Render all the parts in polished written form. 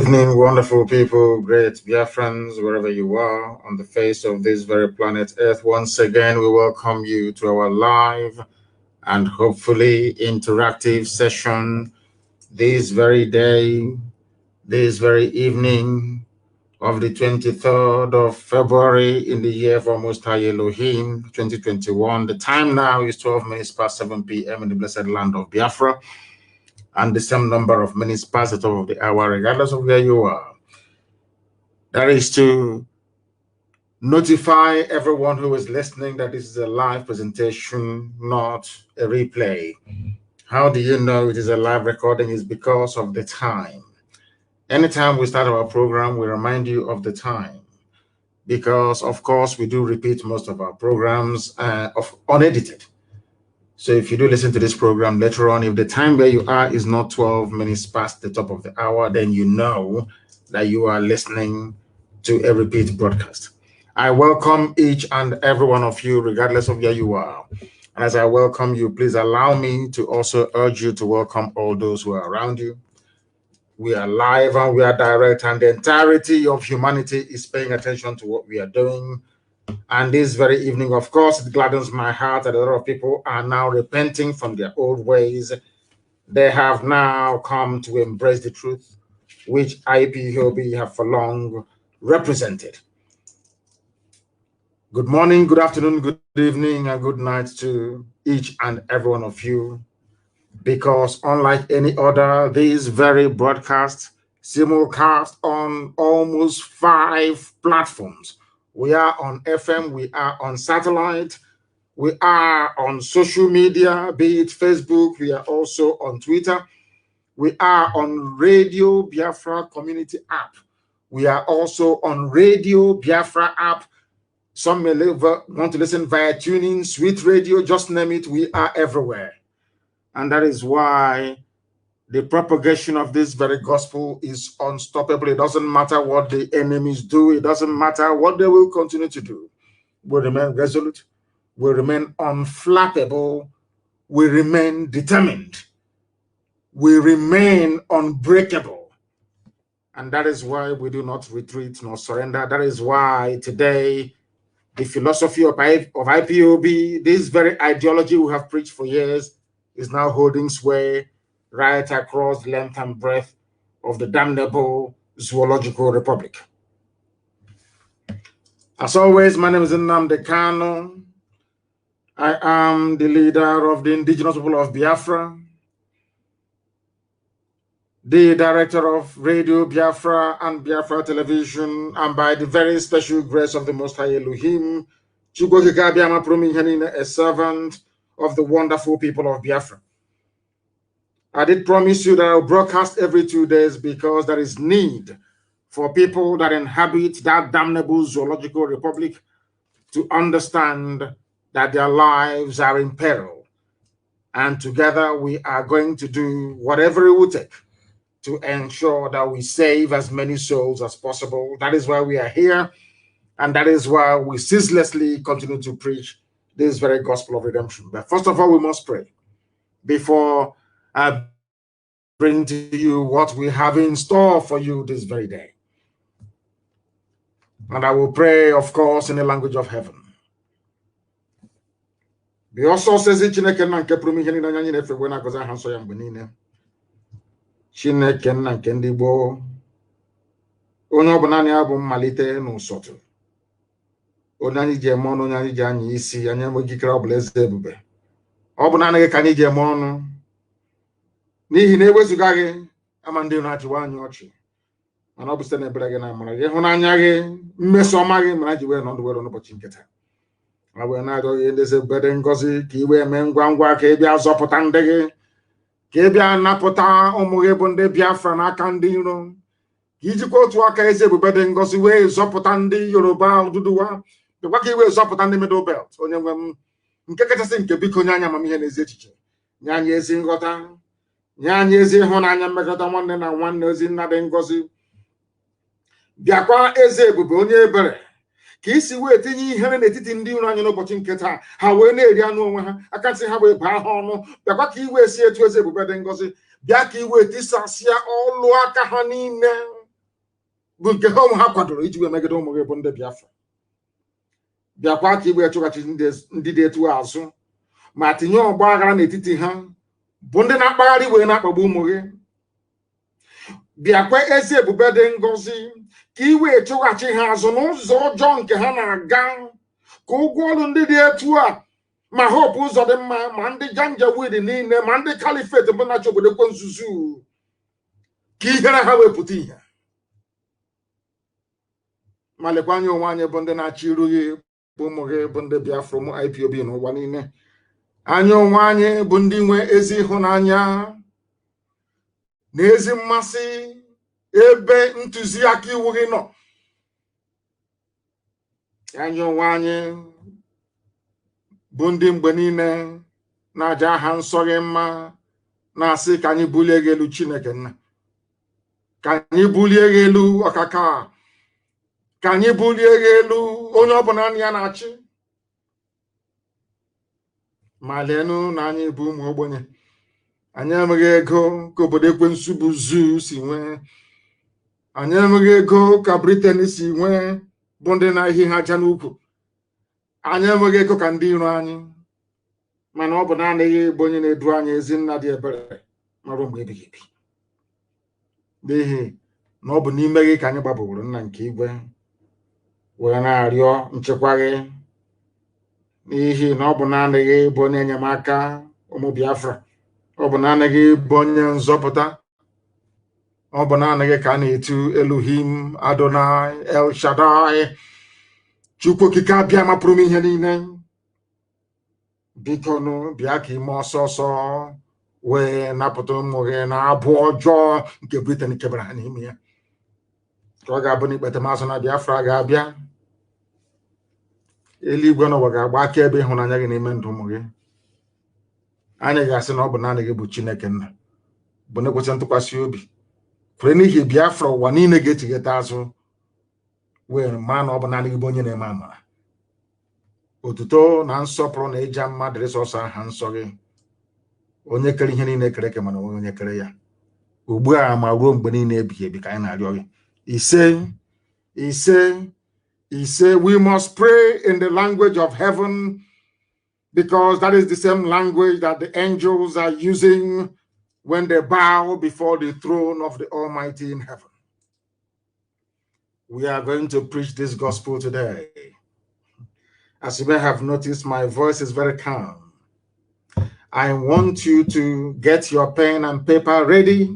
evening, wonderful people, great Biafrans, wherever you are on the face of this very planet Earth. Once again, we welcome you to our live and hopefully interactive session this very day, this very evening of the 23rd of February in the year of our Most High Elohim, 2021. The time now is 12 minutes past 7 p.m. in the blessed land of Biafra, and the same number of minutes past the top of the hour, regardless of where you are. That is to notify everyone who is listening that this is a live presentation, not a replay. How do you know it is a live recording? Is because of the time. Anytime we start our program, we remind you of the time, because of course we do repeat most of our programs unedited. So if you do listen to this program later on, if the time where you are is not 12 minutes past the top of the hour, then you know that you are listening to a repeat broadcast. I welcome each and every one of you, regardless of where you are. And as I welcome you, please allow me to also urge you to welcome all those who are around you. We are live and we are direct, and the entirety of humanity is paying attention to what we are doing. And this very evening, of course, it gladdens my heart that a lot of people are now repenting from their old ways. They have now come to embrace the truth, which Ipob have for long represented. Good morning, good afternoon, good evening, and good night to each and every one of you. Because unlike any other, this very broadcast simulcast on almost 5 platforms. We are on FM, we are on satellite, we are on social media, be it Facebook, we are also on Twitter, we are on Radio Biafra community app, we are also on Radio Biafra app. Some may want to listen via tuning, Sweet Radio, just name it, we are everywhere. And that is why the propagation of this very gospel is unstoppable. It doesn't matter what the enemies do. It doesn't matter what they will continue to do. We remain resolute. We remain unflappable. We remain determined. We remain unbreakable. And that is why we do not retreat nor surrender. That is why today, the philosophy of Ipob, this very ideology we have preached for years, is now holding sway right across the length and breadth of the damnable zoological republic. As always, my name is Nnamdi Kanu. I am the leader of the indigenous people of Biafra, the director of Radio Biafra and Biafra Television, and by the very special grace of the Most High Elohim, a servant of the wonderful people of Biafra. I did promise you that I'll broadcast every 2 days because there is need for people that inhabit that damnable zoological republic to understand that their lives are in peril. And together we are going to do whatever it will take to ensure that we save as many souls as possible. That is why we are here. And that is why we ceaselessly continue to preach this very gospel of redemption. But first of all, we must pray before I bring to you what we have in store for you this very day. And I will pray, of course, in the language of heaven. The also says Chineke na nke pụrụ ihe niile anya anyị na-efe wee na-agọzi aha nsọ ya mgbe niile. Chineke na nke ndị gboo, onye ọ bụ naanị ya bụ mmalite n'ụsọtụ. Onye anyị ji eme ọnụ, onye anyị ji anya isi, anyị enweghị ikike ọ bụla eze ebube. Ọ bụ naanị gị ka anyị ji eme ọnụ. N'ihi na ewezuga gị, ama ndị na-achịwa anyị ọchị. Mana ọ bụ site n'ebere gị na amara gị, ịhụnanya gị, mmeso ọma gị mere ji wee nọdụ were n'ụbọchị nke taa. Ma wee na-arịọ gị ndezi ebere ngọzi ka i wee mee ngwa ngwa ka ị bịa zọpụta ndị gị, ka ị bịa napụta ụmụ gị bụ ndị Biafra n'aka ndị iro, ka ijikwa otu aka eze ebube dị ngọzi wee zọpụta ndị Yoruba Oduduwa, dịkwa ka i wee zọpụta ndị Middle Belt. Onye nwe m, nke kachasị nke biko nye anyị amamihe na ezi echiche, nye anyị ezi nghọta, nye anyị ezi ịhụnanya mmekọta nwanne na nwanne, ozi nna dị ngọzi. Bịakwa eze ebube onye ebere, ka isi wee tinye ihere n'etiti ndị iro anyị n'ụbọchị nke taa, ha wee na-eri anụ onwe ha, aka ntị ha wee baa ha ọnụ. Bịakwa ka iwe si etu eze ebube dị ngọzi, bịa ka iwe tisasịa ọlụ aka ha niile. bụ nke ha ụmụ ha kwadoro iji wee megide ụmụ gị bụ ndị Biafra. Bịakwa ka igbe chụghachi ndị dị etu azụ ma tinye ọgba aghara n'etiti ha bụ ndị na-akpagharị wee na-akpagbu ụmụ gị. Bịakwa ezi ebube dị ngọzi ka iwe chụghachi ha azụ n'ụzọ ọjọọ nke ha na-aga, ka ụgwọ ọrụ ndị dị etu a ma hope ụzọ dị mma ma ndị janjaweed niile ma ndị kalifet bụ na-achị obodo kwe nzuzu ka ihere ha wepụta ihe. Ma lekwa anya onwe anyị bụ ndị na-achị iru gị bụ ụmụ gị bụ ndị Biafra, ụmụ Ipob n'ụwa niile. Anya onwe anyị bụ ndị nwe ezi ịhụnanya na ezi mmasị ebe ntụziaka iwu gị nọ. Anya onwe anyị bụ ndị mgbe niile na-aja aha nsọ gị mma, na-asị ka anyị bulie gị elu Chineke nna, ka anyị bulie gị elu ọkaka, ka anyị bulie gị elu onye ọbụla ya na-achị. Ma leenụ na anyị bụ ụmụ ogbenye, anyị enweghị ego ka obodo ekwensu bụ zoo si nwee, anyị enweghị ego ka Britain si nwee bụ ndị na-ehi ha aja n'ukwu, anyị enweghị ego ka ndị iro anyị, mana ọ bụ naanị bụ onye na-edu anyị ezi nna dị ebere marụ mgbe ebighị ebi. N'ihi na ọ bụ n'ime gị ka anyị gbabaworo nna nke igwe wee na-arịọ nchekwa gị, n'ihi na ọ bụ naanị gị bụ onye enyemaka ụmụ Biafra, ọ bụ naanị gị bụ onye nzọpụta, ọ bụ naanị gị ka a na-etu Elohim, Adonai, El Shaddai, Chukwu okike abịa mapụrụ m ihe niile. Biko nụ bịa ka ime ọsọ ọsọ wee napụta ụmụ gị na abụ ọjọọ nke Britain kebara ha n'ime ya, ka ọ ga-abụ na ikpete mazụ na Biafra ga-abịa. Eluigwe n'ụwa ga-agba akaebe ịhụnanya gị n'ime ndụ ụmụ gị. Anyị ga-asị na ọ bụ naanị gị bụ Chineke nna, bụ na-ekwesị ntụkwasị obi. Kwere n'ihi Biafra ụwa niile ga-etigheta azụ wee maa na ọ bụ naanị gị bụ onye na-eme amara. Otuto na nsọpụrụ na ịja mma dịrị sọsọ aha nsọ gị, onye kere ihe niile kere eke mana onye kere ya, ugbu a ma ruo mgbe niile ebighị ebi ka anyị na-arịọ gị. Ise, we must pray in the language of heaven, because that is the same language that the angels are using when they bow before the throne of the Almighty in heaven. We are going to preach this gospel today. As you may have noticed, my voice is very calm. I want you to get your pen and paper ready.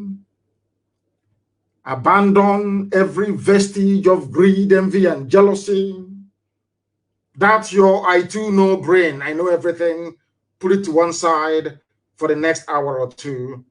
Abandon every vestige of greed, envy, and jealousy. That's your I too know brain. I know everything. Put it to one side for the next hour or two.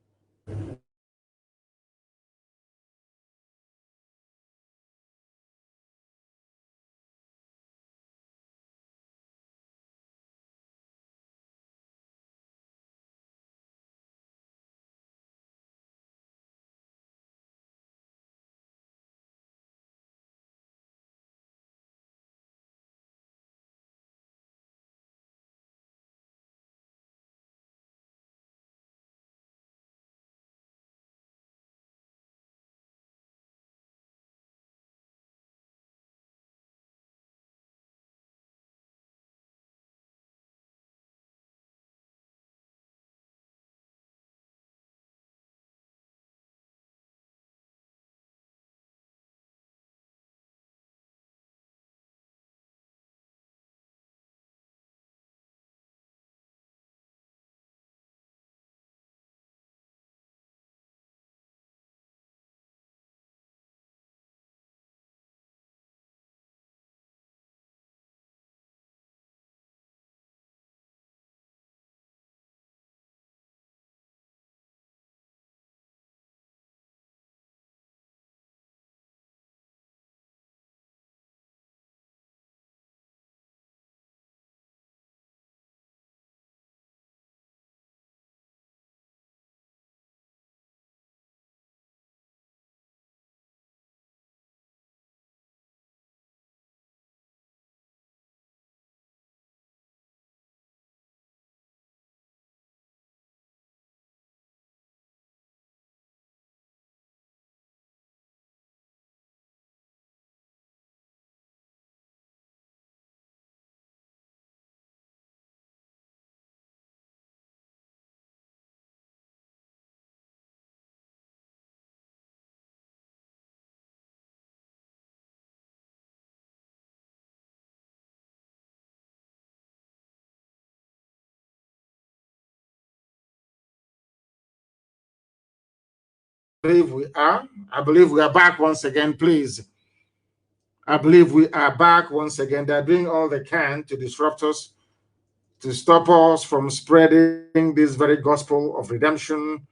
believe we are. I believe we are back once again, please. I believe we are back once again. They're doing all they can to disrupt us, to stop us from spreading this very gospel of redemption.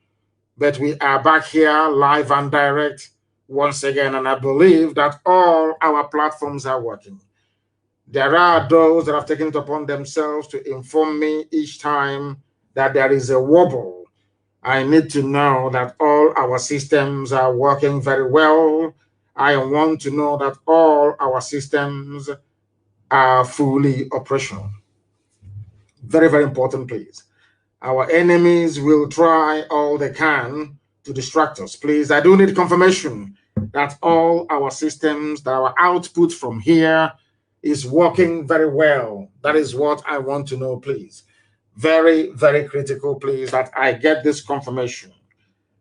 But we are back here live and direct once again. And I believe that all our platforms are working. There are those that have taken it upon themselves to inform me each time that there is a wobble. I need to know that all our systems are working very well. I want to know that all our systems are fully operational. Very, very important, please. Our enemies will try all they can to distract us. Please, I do need confirmation that all our systems, that our output from here is working very well. That is what I want to know, please. Very, very critical, please, that I get this confirmation.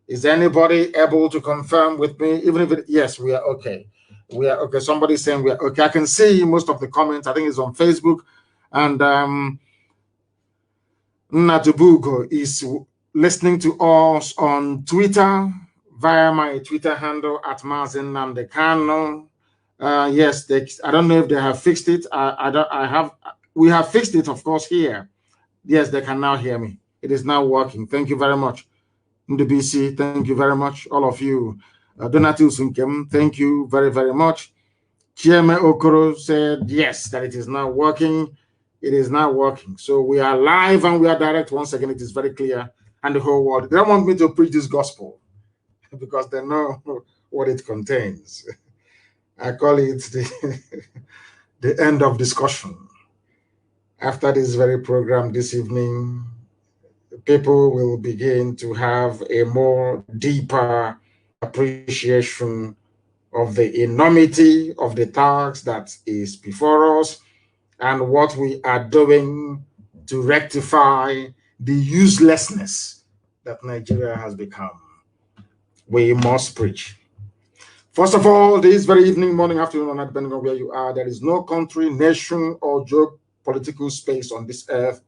Is anybody able to confirm with me? Even if yes, we are okay. We are okay. Somebody's saying we are okay. I can see most of the comments. I think it's on Facebook. And Natubugo is listening to us on Twitter via my Twitter handle at Mazi Nnamdi Kanu. Yes, I don't know if they have fixed it. We have fixed it, of course, here. Yes, they can now hear me. It is now working. Thank you very much. NDBC, thank you very much. All of you. Donatil Sunkem, thank you very, very much. Chieme Okoro said, yes, that it is now working. It is now working. So we are live and we are direct. Once again, it is very clear. And the whole world, they don't want me to preach this gospel because they know what it contains. I call it the end of discussion. After this very program this evening, people will begin to have a more deeper appreciation of the enormity of the task that is before us and what we are doing to rectify the uselessness that Nigeria has become. We must preach. First of all, this very evening, morning, afternoon, or night, depending on where you are, there is no country, nation, or geopolitical space on this earth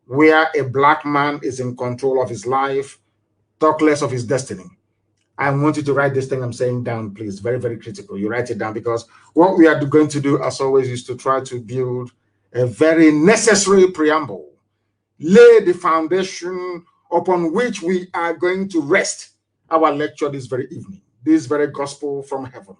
where a black man is in control of his life, talk less of his destiny. I want you to write this thing I'm saying down, please. Very, very critical. You write it down because what we are going to do, as always, is to try to build a very necessary preamble, lay the foundation upon which we are going to rest our lecture this very evening, this very gospel from heaven.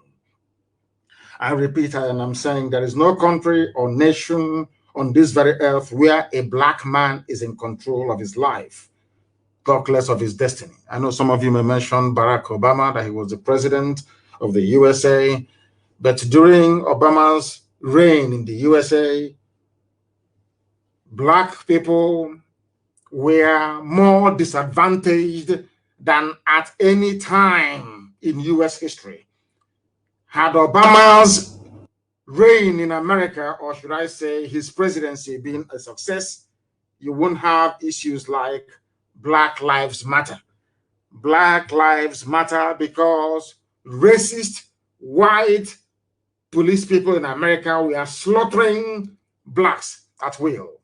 I repeat, and I'm saying there is no country or nation on this very earth where a black man is in control of his life, talk less of his destiny. I know some of you may mention Barack Obama, that he was the president of the USA, but during Obama's reign in the USA, black people were more disadvantaged than at any time in US history. Had Obama's reign in America, or should I say his presidency, been a success, you wouldn't have issues like Black Lives Matter. Black Lives Matter because racist, white police people in America were slaughtering blacks at will.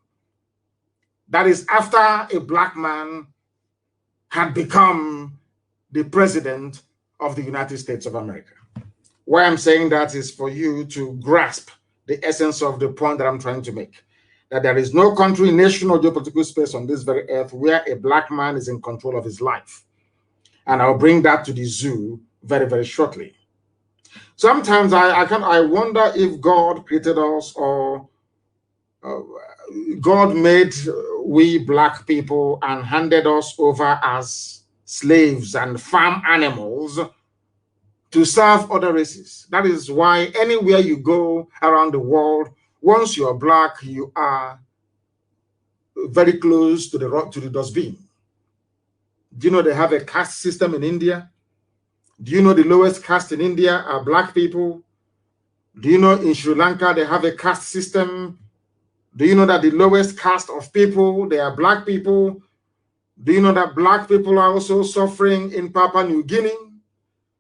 That is after a black man had become the president of the United States of America. Why I'm saying that is for you to grasp the essence of the point that I'm trying to make. That there is no country, nation, or geopolitical space on this very earth where a black man is in control of his life. And I'll bring that to the zoo very, very shortly. Sometimes I wonder if God created us or God made we black people and handed us over as slaves and farm animals to serve other races. That is why anywhere you go around the world, once you are black, you are very close to the dustbin. Do you know they have a caste system in India? Do you know the lowest caste in India are black people? Do you know in Sri Lanka they have a caste system? Do you know that the lowest caste of people, they are black people? Do you know that black people are also suffering in Papua New Guinea?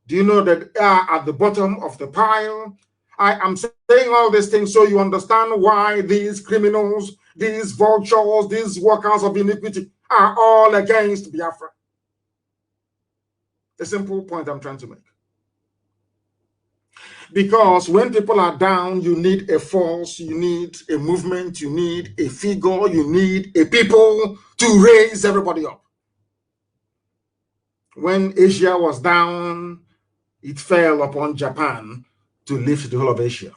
Do you know that they are at the bottom of the pile? I am saying all these things so you understand why these criminals, these vultures, these workers of iniquity are all against Biafra. The simple point I'm trying to make. Because when people are down, you need a force, you need a movement, you need a figure, you need a people to raise everybody up. When Asia was down, it fell upon Japan to lift the whole of Asia.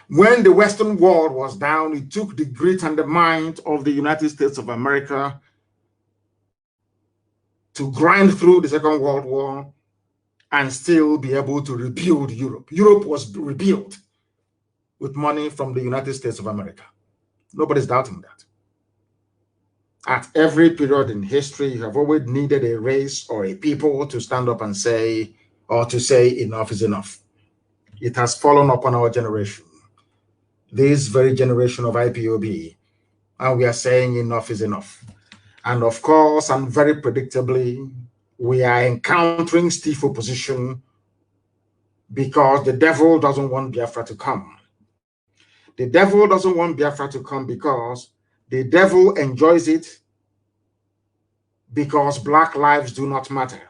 When the Western world was down, it took the grit and the might of the United States of America to grind through the Second World War and still be able to rebuild Europe. Europe was rebuilt with money from the United States of America. Nobody's doubting that. At every period in history, you have always needed a race or a people to stand up and say, or to say enough is enough. It has fallen upon our generation, this very generation of IPOB, and we are saying enough is enough. And of course, and very predictably, we are encountering stiff opposition because the devil doesn't want Biafra to come. The devil doesn't want Biafra to come because the devil enjoys it, because black lives do not matter.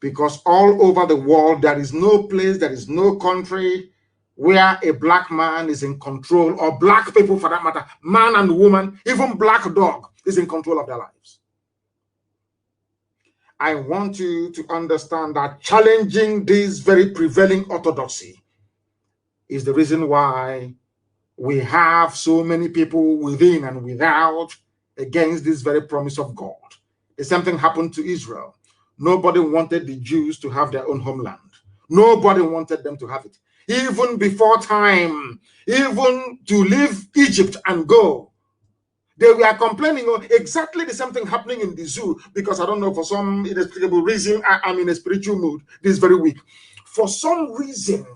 Because all over the world, there is no place, there is no country where a black man is in control, or black people for that matter, man and woman, even black dog is in control of their lives. I want you to understand that challenging this very prevailing orthodoxy is the reason why we have so many people within and without against this very promise of God. The same thing happened to Israel. Nobody wanted the Jews to have their own homeland. Nobody wanted them to have it. Even before time, even to leave Egypt and go, they were complaining of exactly the same thing happening in the zoo, because I don't know, for some inexplicable reason, I'm in a spiritual mood this very week. For some reason,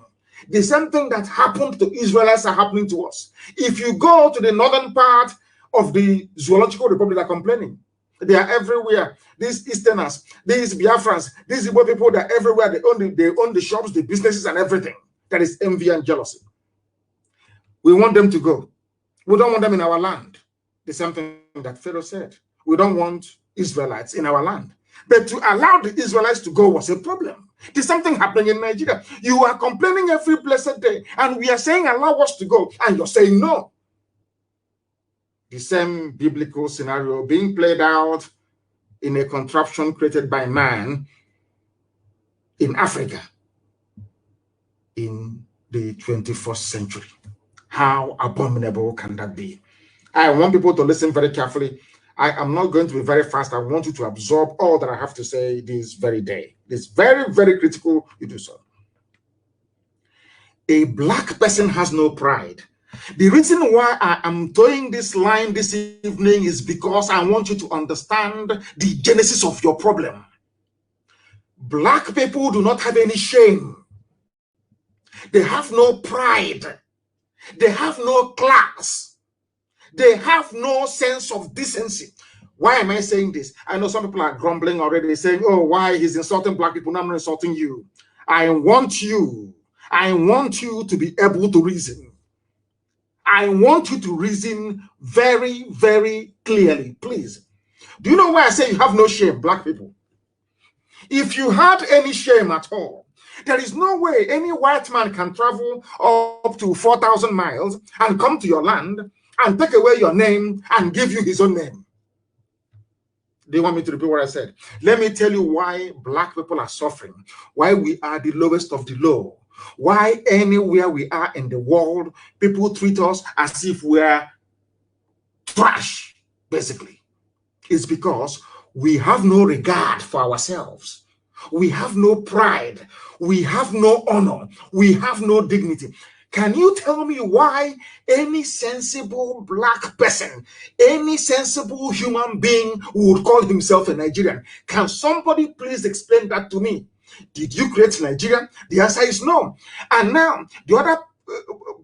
the same thing that happened to Israelites are happening to us. If you go to the northern part of the Zoological Republic, they're complaining. They are everywhere. These Easterners, these Biafrans, these Ipob people, they're everywhere. They own the shops, the businesses, and everything. That is envy and jealousy. We want them to go. We don't want them in our land. The same thing that Pharaoh said. We don't want Israelites in our land. But to allow the Israelites to go was a problem. There's something happening in Nigeria. You are complaining every blessed day, and we are saying allow us to go, and you're saying no. The same biblical scenario being played out in a contraption created by man in Africa in the 21st century. How abominable can that be? I want people to listen very carefully. I am not going to be very fast. I want you to absorb all that I have to say this very day. It's very, very critical you do so. A black person has no pride. The reason why I am throwing this line this evening is because I want you to understand the genesis of your problem. Black people do not have any shame. They have no pride. They have no class. They have no sense of decency. Why am I saying this? I know some people are grumbling already, saying, oh, why he's insulting black people? No, I'm not insulting you. I want you to be able to reason. I want you to reason very, very clearly, please. Do you know why I say you have no shame, black people? If you had any shame at all, there is no way any white man can travel up to 4,000 miles and come to your land and take away your name and give you his own name. Do you want me to repeat what I said? Let me tell you why black people are suffering, why we are the lowest of the low, why anywhere we are in the world, people treat us as if we're trash, basically. It's because we have no regard for ourselves. We have no pride. We have no honor. We have no dignity. Can you tell me why any sensible black person, any sensible human being would call himself a Nigerian? Can somebody please explain that to me? Did you create Nigeria? The answer is no. And now, the other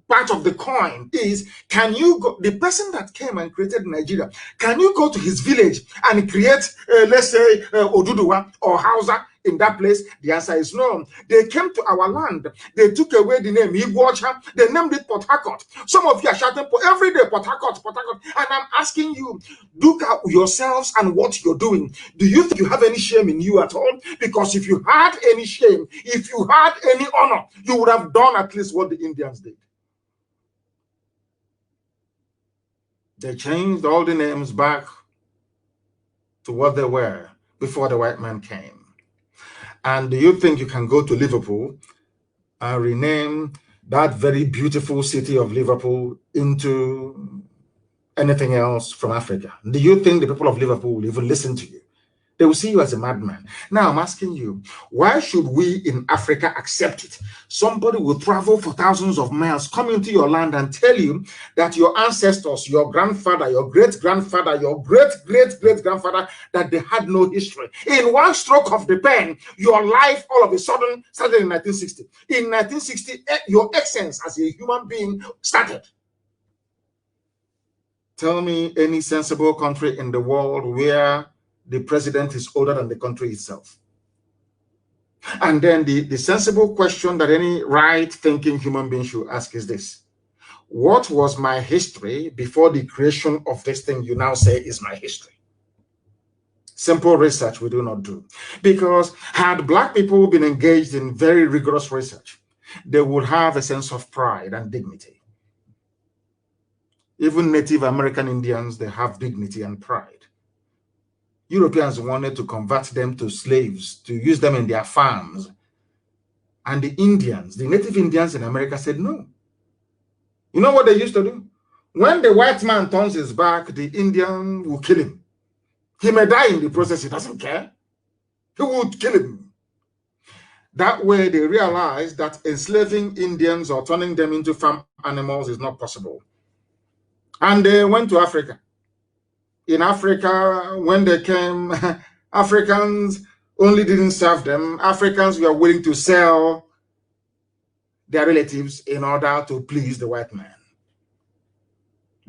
part of the coin is, can you go, the person that came and created Nigeria, can you go to his village and create, let's say, Oduduwa or Hausa in that place? The answer is no. They came to our land. They took away the name Iguacha. They named it Port Harcourt. Some of you are shouting every day, Port Harcourt, Port Harcourt. And I'm asking you, look at yourselves and what you're doing. Do you think you have any shame in you at all? Because if you had any shame, if you had any honor, you would have done at least what the Indians did. They changed all the names back to what they were before the white man came. And do you think you can go to Liverpool and rename that very beautiful city of Liverpool into anything else from Africa? Do you think the people of Liverpool will even listen to you? They will see you as a madman. Now I'm asking you, why should we in Africa accept it? Somebody will travel for thousands of miles, come into your land and tell you that your ancestors, your grandfather, your great-grandfather, your great-great-great-grandfather, that they had no history. In one stroke of the pen, your life all of a sudden started in 1960. In 1960, your essence as a human being started. Tell me any sensible country in the world where the president is older than the country itself. And then the sensible question that any right-thinking human being should ask is this: what was my history before the creation of this thing you now say is my history? Simple research we do not do. Because had Black people been engaged in very rigorous research, they would have a sense of pride and dignity. Even Native American Indians, they have dignity and pride. Europeans wanted to convert them to slaves, to use them in their farms. And the Indians, the native Indians in America said no. You know what they used to do? When the white man turns his back, the Indian will kill him. He may die in the process, he doesn't care. He would kill him. That way they realized that enslaving Indians or turning them into farm animals is not possible. And they went to Africa. In Africa, when they came, Africans only didn't serve them. Africans were willing to sell their relatives in order to please the white man.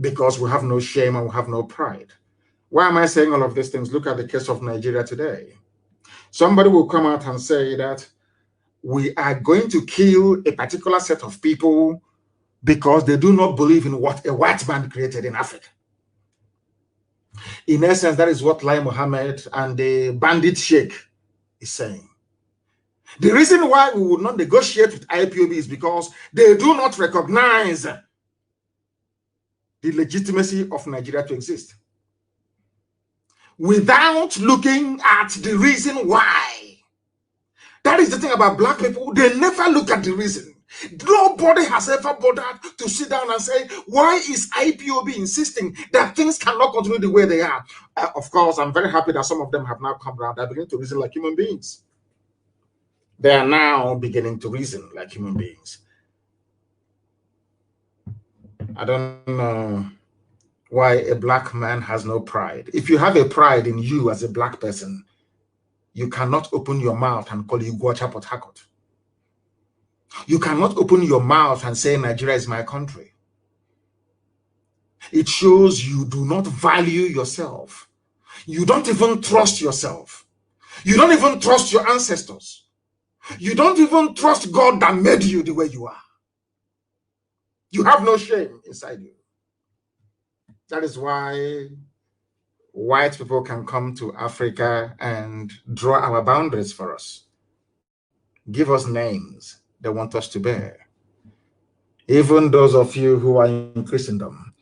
Because we have no shame and we have no pride. Why am I saying all of these things? Look at the case of Nigeria today. Somebody will come out and say that we are going to kill a particular set of people because they do not believe in what a white man created in Africa. In essence, that is what Lai Mohammed and the bandit sheikh is saying. The reason why we would not negotiate with Ipob is because they do not recognize the legitimacy of Nigeria to exist. Without looking at the reason why. That is the thing about Black people. They never look at the reason. Nobody has ever bothered to sit down and say, why is IPOB insisting that things cannot continue the way they are? Of course, I'm very happy that some of them have now come around. They're beginning to reason like human beings. They are now beginning to reason like human beings. I don't know why a Black man has no pride. If you have a pride in you as a Black person, you cannot open your mouth and call you Iguacha Port Harcourt. You cannot open your mouth and say Nigeria is my country. It shows you do not value yourself. You don't even trust yourself. You don't even trust your ancestors. You don't even trust God that made you the way you are. You have no shame inside you. That is why white people can come to Africa and draw our boundaries for us. Give us names they want us to bear. Even those of you who are in Christendom,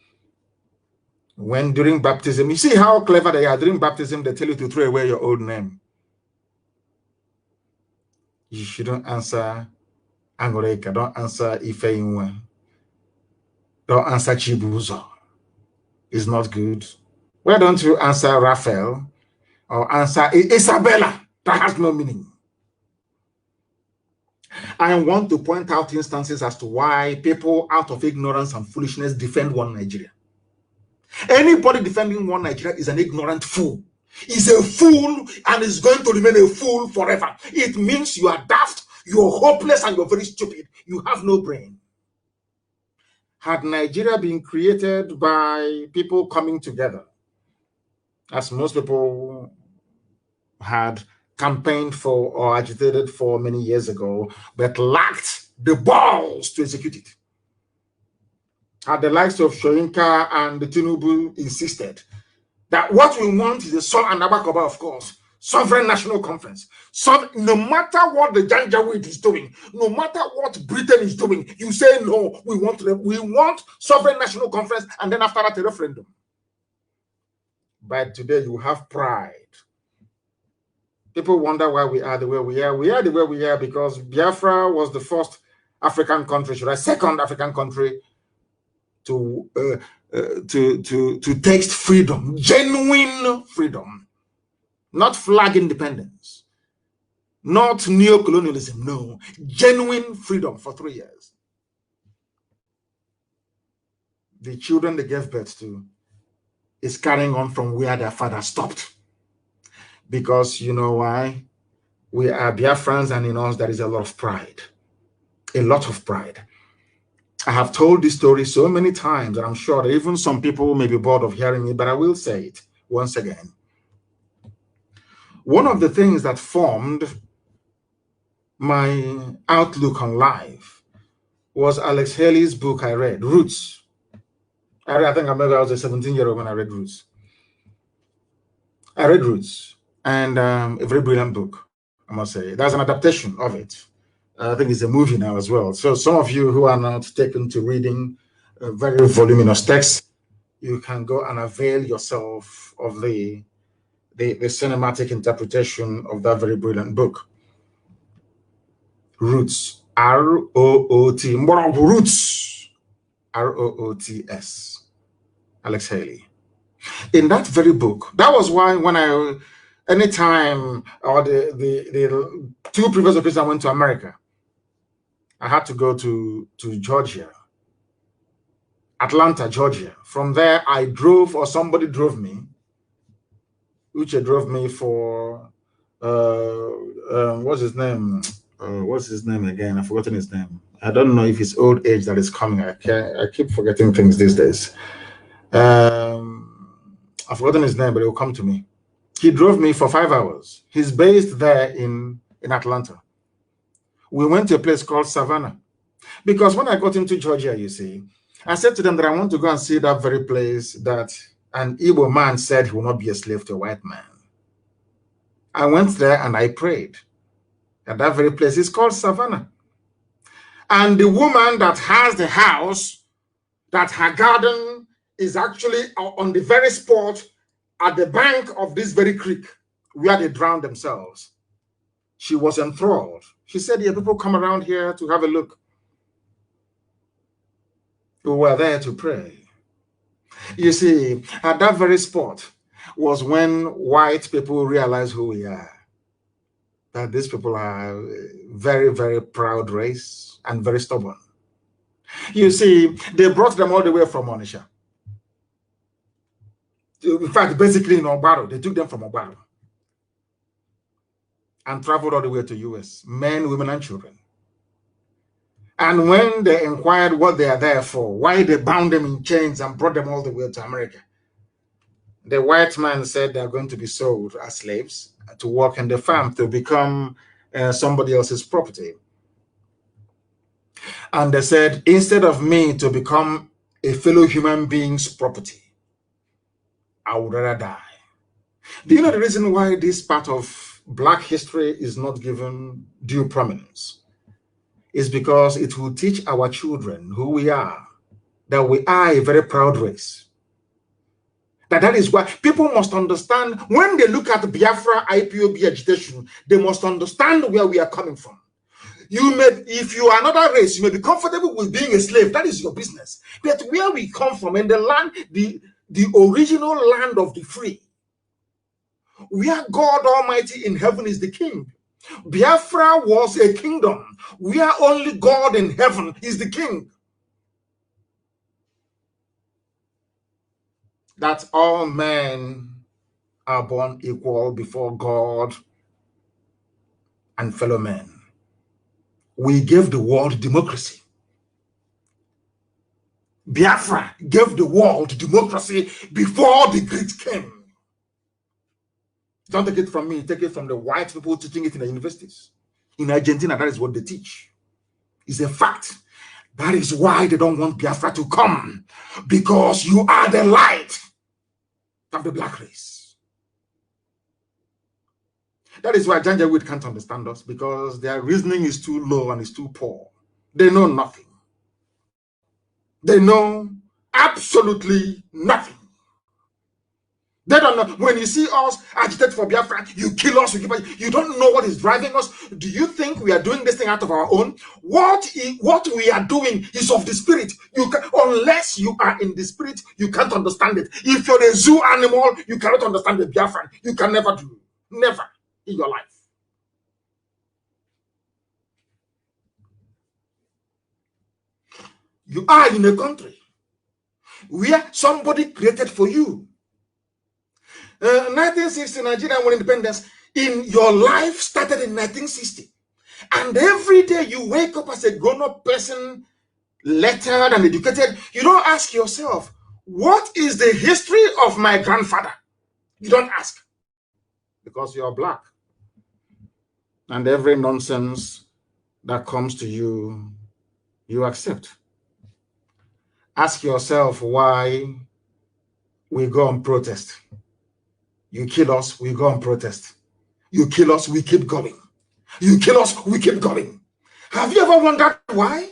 when during baptism, you see how clever they are. During baptism, they tell you to throw away your old name. You shouldn't answer Angoreka, don't answer Ifeinwe, don't answer Chibuzo. It's not good. Why don't you answer Raphael or answer Isabella? That has no meaning. I want to point out instances as to why people out of ignorance and foolishness defend one Nigeria. Anybody defending one Nigeria is an ignorant fool. He's a fool and is going to remain a fool forever. It means you are daft, you're hopeless, and you're very stupid. You have no brain. Had Nigeria been created by people coming together, as most people had campaigned for or agitated for many years ago, but lacked the balls to execute it. Had the likes of Shoyinka and Tinubu insisted that what we want is a and Abakoba, of course, sovereign national conference. So no matter what the Janjaweed is doing, no matter what Britain is doing, you say no, we want sovereign national conference, and then after that a referendum. But today you have pride. People wonder why we are the way we are. We are the way we are because Biafra was the first African country, second African country to taste freedom, genuine freedom, not flag independence, not neo-colonialism, no, genuine freedom for 3 years. The children they gave birth to is carrying on from where their father stopped. Because you know why? We are Biafrans, and in us there is a lot of pride. A lot of pride. I have told this story so many times, and I'm sure that even some people may be bored of hearing it, but I will say it once again. One of the things that formed my outlook on life was Alex Haley's book I read, Roots. I think I was a 17-year-old when I read Roots. I read Roots, and a very brilliant book, I must say. There's an adaptation of it. I think it's a movie now as well. So some of you who are not taken to reading very voluminous text, you can go and avail yourself of the cinematic interpretation of that very brilliant book. Roots, R-O-O-T, Roots, R-O-O-T-S, Alex Haley. In that very book, that was why when anytime, or the 2 previous occasions I went to America, I had to go to Georgia, Atlanta, Georgia. From there, I drove, or somebody drove me. Uche drove me for, what's his name? What's his name again? I've forgotten his name. I don't know if it's old age that is coming. I keep forgetting things these days. I've forgotten his name, but it will come to me. He drove me for 5 hours. He's based there in Atlanta. We went to a place called Savannah. Because when I got into Georgia, you see, I said to them that I want to go and see that very place that an Igbo man said he will not be a slave to a white man. I went there and I prayed. And that very place is called Savannah. And the woman that has the house, that her garden is actually on the very spot at the bank of this very creek where they drowned themselves. She was enthralled. She said, yeah, people come around here to have a look. We were there to pray. You see, at that very spot was when white people realized who we are. That these people are a very, very proud race and very stubborn. You see, they brought them all the way from Onitsha. In fact, basically in Obaro, they took them from Obaro and traveled all the way to US, men, women, and children. And when they inquired what they are there for, why they bound them in chains and brought them all the way to America, the white man said they are going to be sold as slaves to work in the farm, to become somebody else's property. And they said, instead of me to become a fellow human being's property, I would rather die. Do you know the reason why this part of Black history is not given due prominence? It's because it will teach our children who we are, that we are a very proud race. That is why people must understand, when they look at Biafra IPOB agitation, they must understand where we are coming from. If you are another race, you may be comfortable with being a slave. That is your business. But where we come from, in the land, the original land of the free, where God Almighty in heaven is the king. Biafra was a kingdom where only God in heaven is the king. That all men are born equal before God and fellow men. We gave the world democracy. Biafra gave the world democracy before the Greeks came. Don't take it from me, take it from the white people teaching it in the universities. In Argentina, that is what they teach. It's a fact. That is why they don't want Biafra to come, because you are the light of the black race. That is why Janjaweed can't understand us, because their reasoning is too low and is too poor. They know nothing. They know absolutely nothing. They don't know. When you see us agitate for Biafra, you kill us, you don't know what is driving us. Do you think we are doing this thing out of our own? What we are doing is of the spirit. Unless you are in the spirit, you can't understand it. If you're a zoo animal, you cannot understand the Biafran. You can never do. Never in your life. You are in a country where somebody created for you. 1960 Nigeria won independence. In your life started in 1960, and every day you wake up as a grown-up person, lettered and educated, you don't ask yourself, what is the history of my grandfather? You don't ask, because you're black, and every nonsense that comes to you, you accept. Ask yourself why we go on protest. You kill us, we go on protest. You kill us, we keep going. You kill us, we keep going. Have you ever wondered why?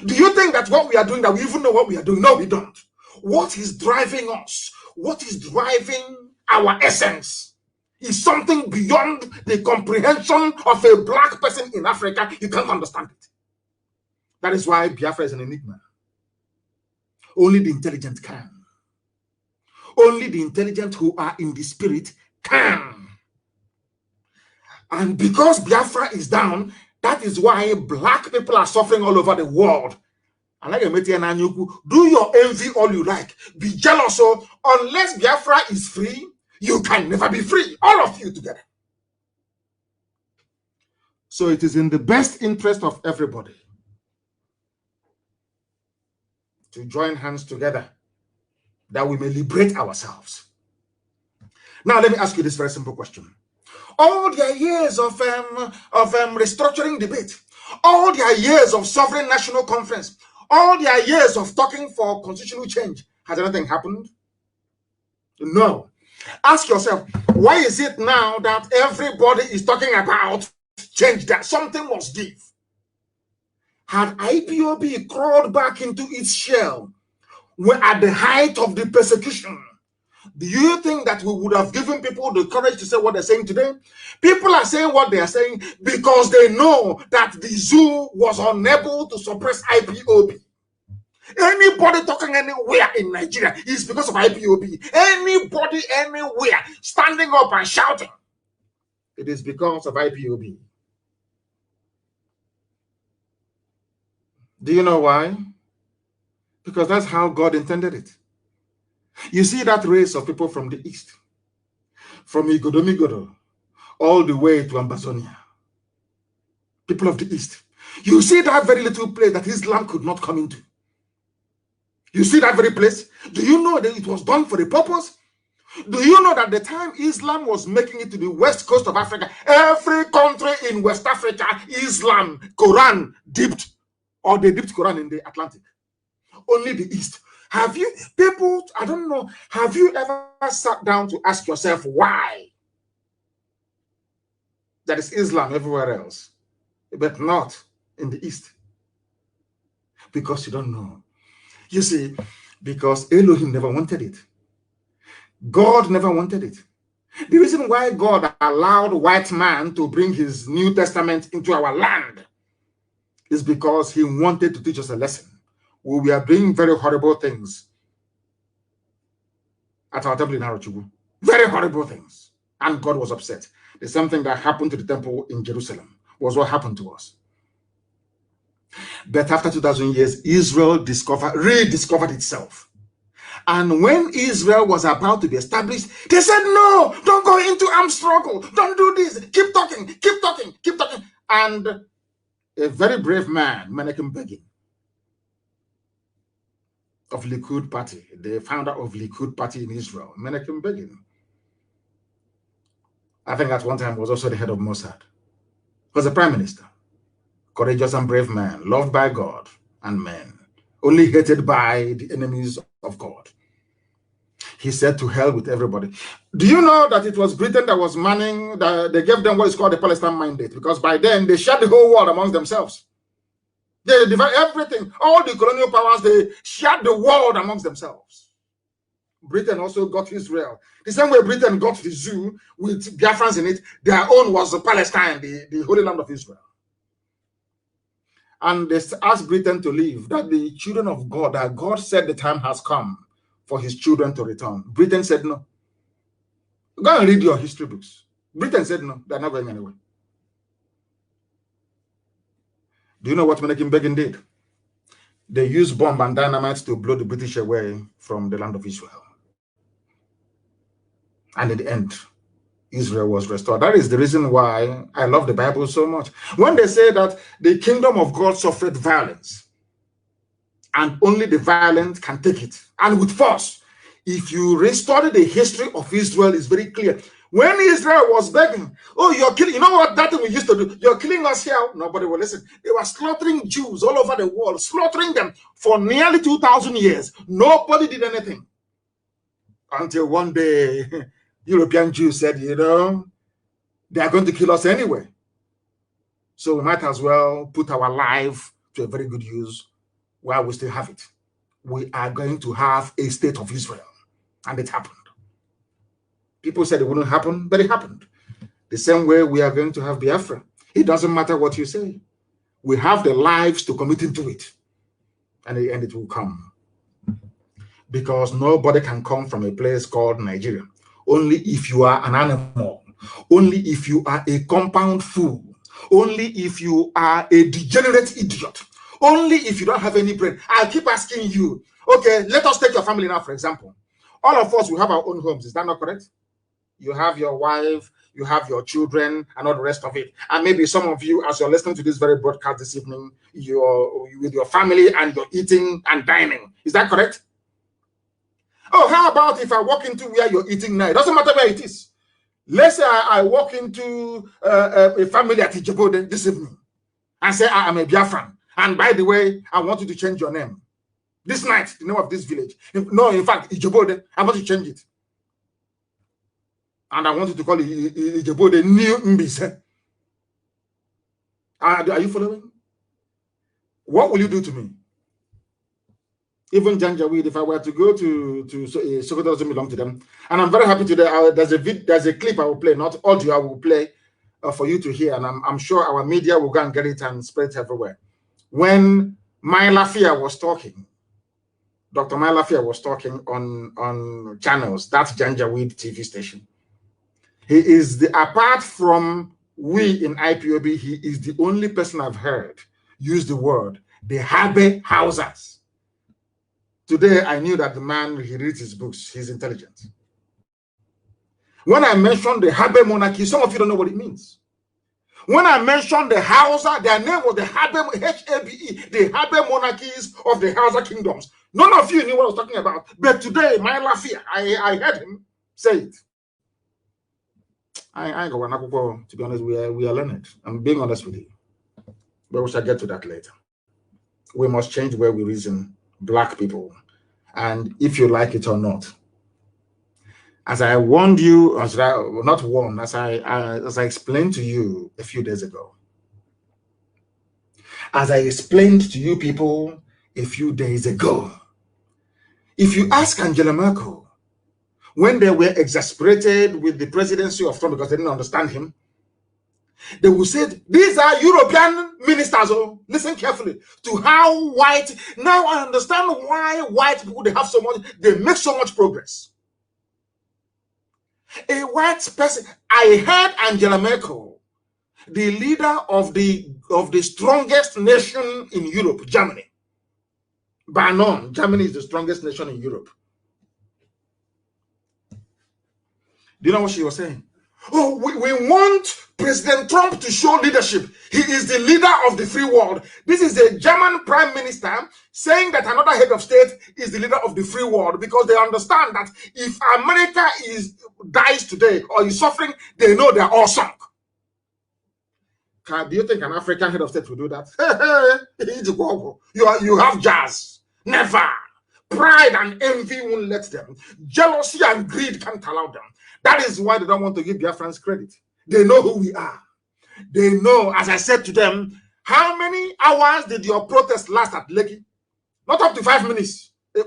Do you think that what we are doing, that we even know what we are doing? No, we don't. What is driving us? What is driving our essence is something beyond the comprehension of a black person in Africa. You can't understand it. That is why Biafra is an enigma. Only the intelligent can. Only the intelligent who are in the spirit can. And because Biafra is down, that is why black people are suffering all over the world. Do your envy all you like. Be jealous. So unless Biafra is free, you can never be free. All of you together. So it is in the best interest of everybody to join hands together that we may liberate ourselves. Now let me ask you this very simple question. All their years of restructuring debate, all their years of sovereign national conference, all their years of talking for constitutional change, has anything happened? No. Ask yourself, why is it now that everybody is talking about change, that something must give? Had IPOB crawled back into its shell at the height of the persecution, do you think that we would have given people the courage to say what they're saying today? People are saying what they are saying because they know that the zoo was unable to suppress IPOB. Anybody talking anywhere in Nigeria is because of IPOB. Anybody anywhere standing up and shouting, it is because of IPOB. Do you know why? Because that's how God intended it. You see that race of people from the east, from Igodomigodo, all the way to Ambazonia, people of the east. You see that very little place that Islam could not come into. You see that very place? Do you know that it was done for a purpose? Do you know that the time Islam was making it to the west coast of Africa, every country in West Africa, Islam, Quran dipped, or they dipped Quran in the Atlantic? Only the east. Have you, people, I don't know, have you ever sat down to ask yourself why there is Islam everywhere else, but not in the east? Because you don't know. You see, because Elohim never wanted it. God never wanted it. The reason why God allowed white man to bring his New Testament into our land is because he wanted to teach us a lesson. We are doing very horrible things at our temple in Arochukwu. Very horrible things. And God was upset. The same thing that happened to the temple in Jerusalem was what happened to us. But after 2,000 years, Israel rediscovered itself. And when Israel was about to be established, they said, no, don't go into armed struggle. Don't do this. Keep talking, keep talking, keep talking. And a very brave man, Menachem Begin, of Likud party, the founder of Likud party in Israel, Menachem Begin, I think at one time was also the head of Mossad. Was a prime minister. Courageous and brave man, loved by God and men, only hated by the enemies of God. He said to hell with everybody. Do you know that it was Britain that was manning, that they gave them what is called the Palestine Mandate? Because by then they shared the whole world amongst themselves. They divided everything, all the colonial powers, they shared the world amongst themselves. Britain also got Israel. The same way Britain got the zoo with Biafrans in it, their own was Palestine, the Holy Land of Israel. And they asked Britain to leave, that the children of God, that God said the time has come for his children to return. Britain said no. Go and read your history books. Britain said no, they're not going anywhere. Do you know what Menachem Begin did? They used bomb and dynamite to blow the British away from the land of Israel. And in the end, Israel was restored. That is the reason why I love the Bible so much. When they say that the kingdom of God suffered violence, and only the violent can take it, and with force. If you restudy the history of Israel, it's very clear. When Israel was begging, oh, you're killing, you know what that thing we used to do? You're killing us here. Nobody will listen. They were slaughtering Jews all over the world, slaughtering them for nearly 2,000 years. Nobody did anything. Until one day, European Jews said, you know, they are going to kill us anyway. So we might as well put our life to a very good use while we still have it. We are going to have a state of Israel. And it happened. People said it wouldn't happen, but it happened. The same way we are going to have Biafra. It doesn't matter what you say. We have the lives to commit into it. And in the end, it will come. Because nobody can come from a place called Nigeria. Only if you are an animal. Only if you are a compound fool. Only if you are a degenerate idiot. Only if you don't have any brain. I keep asking you, okay, let us take your family now, for example. All of us, we have our own homes. Is that not correct? You have your wife, you have your children, and all the rest of it. And maybe some of you, as you're listening to this very broadcast this evening, you're with your family and you're eating and dining. Is that correct? Oh, how about if I walk into where you're eating now? It doesn't matter where it is. Let's say I walk into a family at Ipob this evening and say, I am a Biafran. And by the way, I want you to change your name. This night, the name of this village. No, in fact, Ipob, I want to change it. And I want you to call it Ipob New Mbise. Are you following? What will you do to me? Even Janjaweed, if I were to go to Sokoto, doesn't belong to them. And I'm very happy today. There's a clip I will play, not audio I will play for you to hear. And I'm sure our media will go and get it and spread it everywhere. When Mailafia was talking, Dr. Mailafia was talking on channels, that's Janjaweed TV station. He is apart from we in IPOB, he is the only person I've heard use the word, the Habe Hausers. Today, I knew that the man, he reads his books, he's intelligent. When I mentioned the Habe monarchy, some of you don't know what it means. When I mentioned the Hausa, their name was the Habe, H-A-B-E, the Habe monarchies of the Hausa kingdoms. None of you knew what I was talking about. But today, my Lafia, I heard him say it. I go to be honest, we are learned. I'm being honest with you. But we shall get to that later. We must change where we reason, black people. And if you like it or not. As I warned you, as I explained to you a few days ago. As I explained to you people a few days ago. If you ask Angela Merkel, when they were exasperated with the presidency of Trump because they didn't understand him, they will say, these are European ministers. Oh, listen carefully to how white. Now I understand why white people, they have so much, they make so much progress. A white person, I heard Angela Merkel, the leader of the strongest nation in Europe, Germany. By none, Germany is the strongest nation in Europe. Do you know what she was saying? Oh, we want President Trump to show leadership. He is the leader of the free world. This is a German prime minister saying that another head of state is the leader of the free world, because they understand that if America dies today or is suffering, they know they're all sunk. Do you think an African head of state will do that? You have jazz. Never. Pride and envy won't let them. Jealousy and greed can't allow them. That is why they don't want to give Biafrans credit. They know who we are. They know, as I said to them, how many hours did your protest last at Lekki? Not up to 5 minutes. They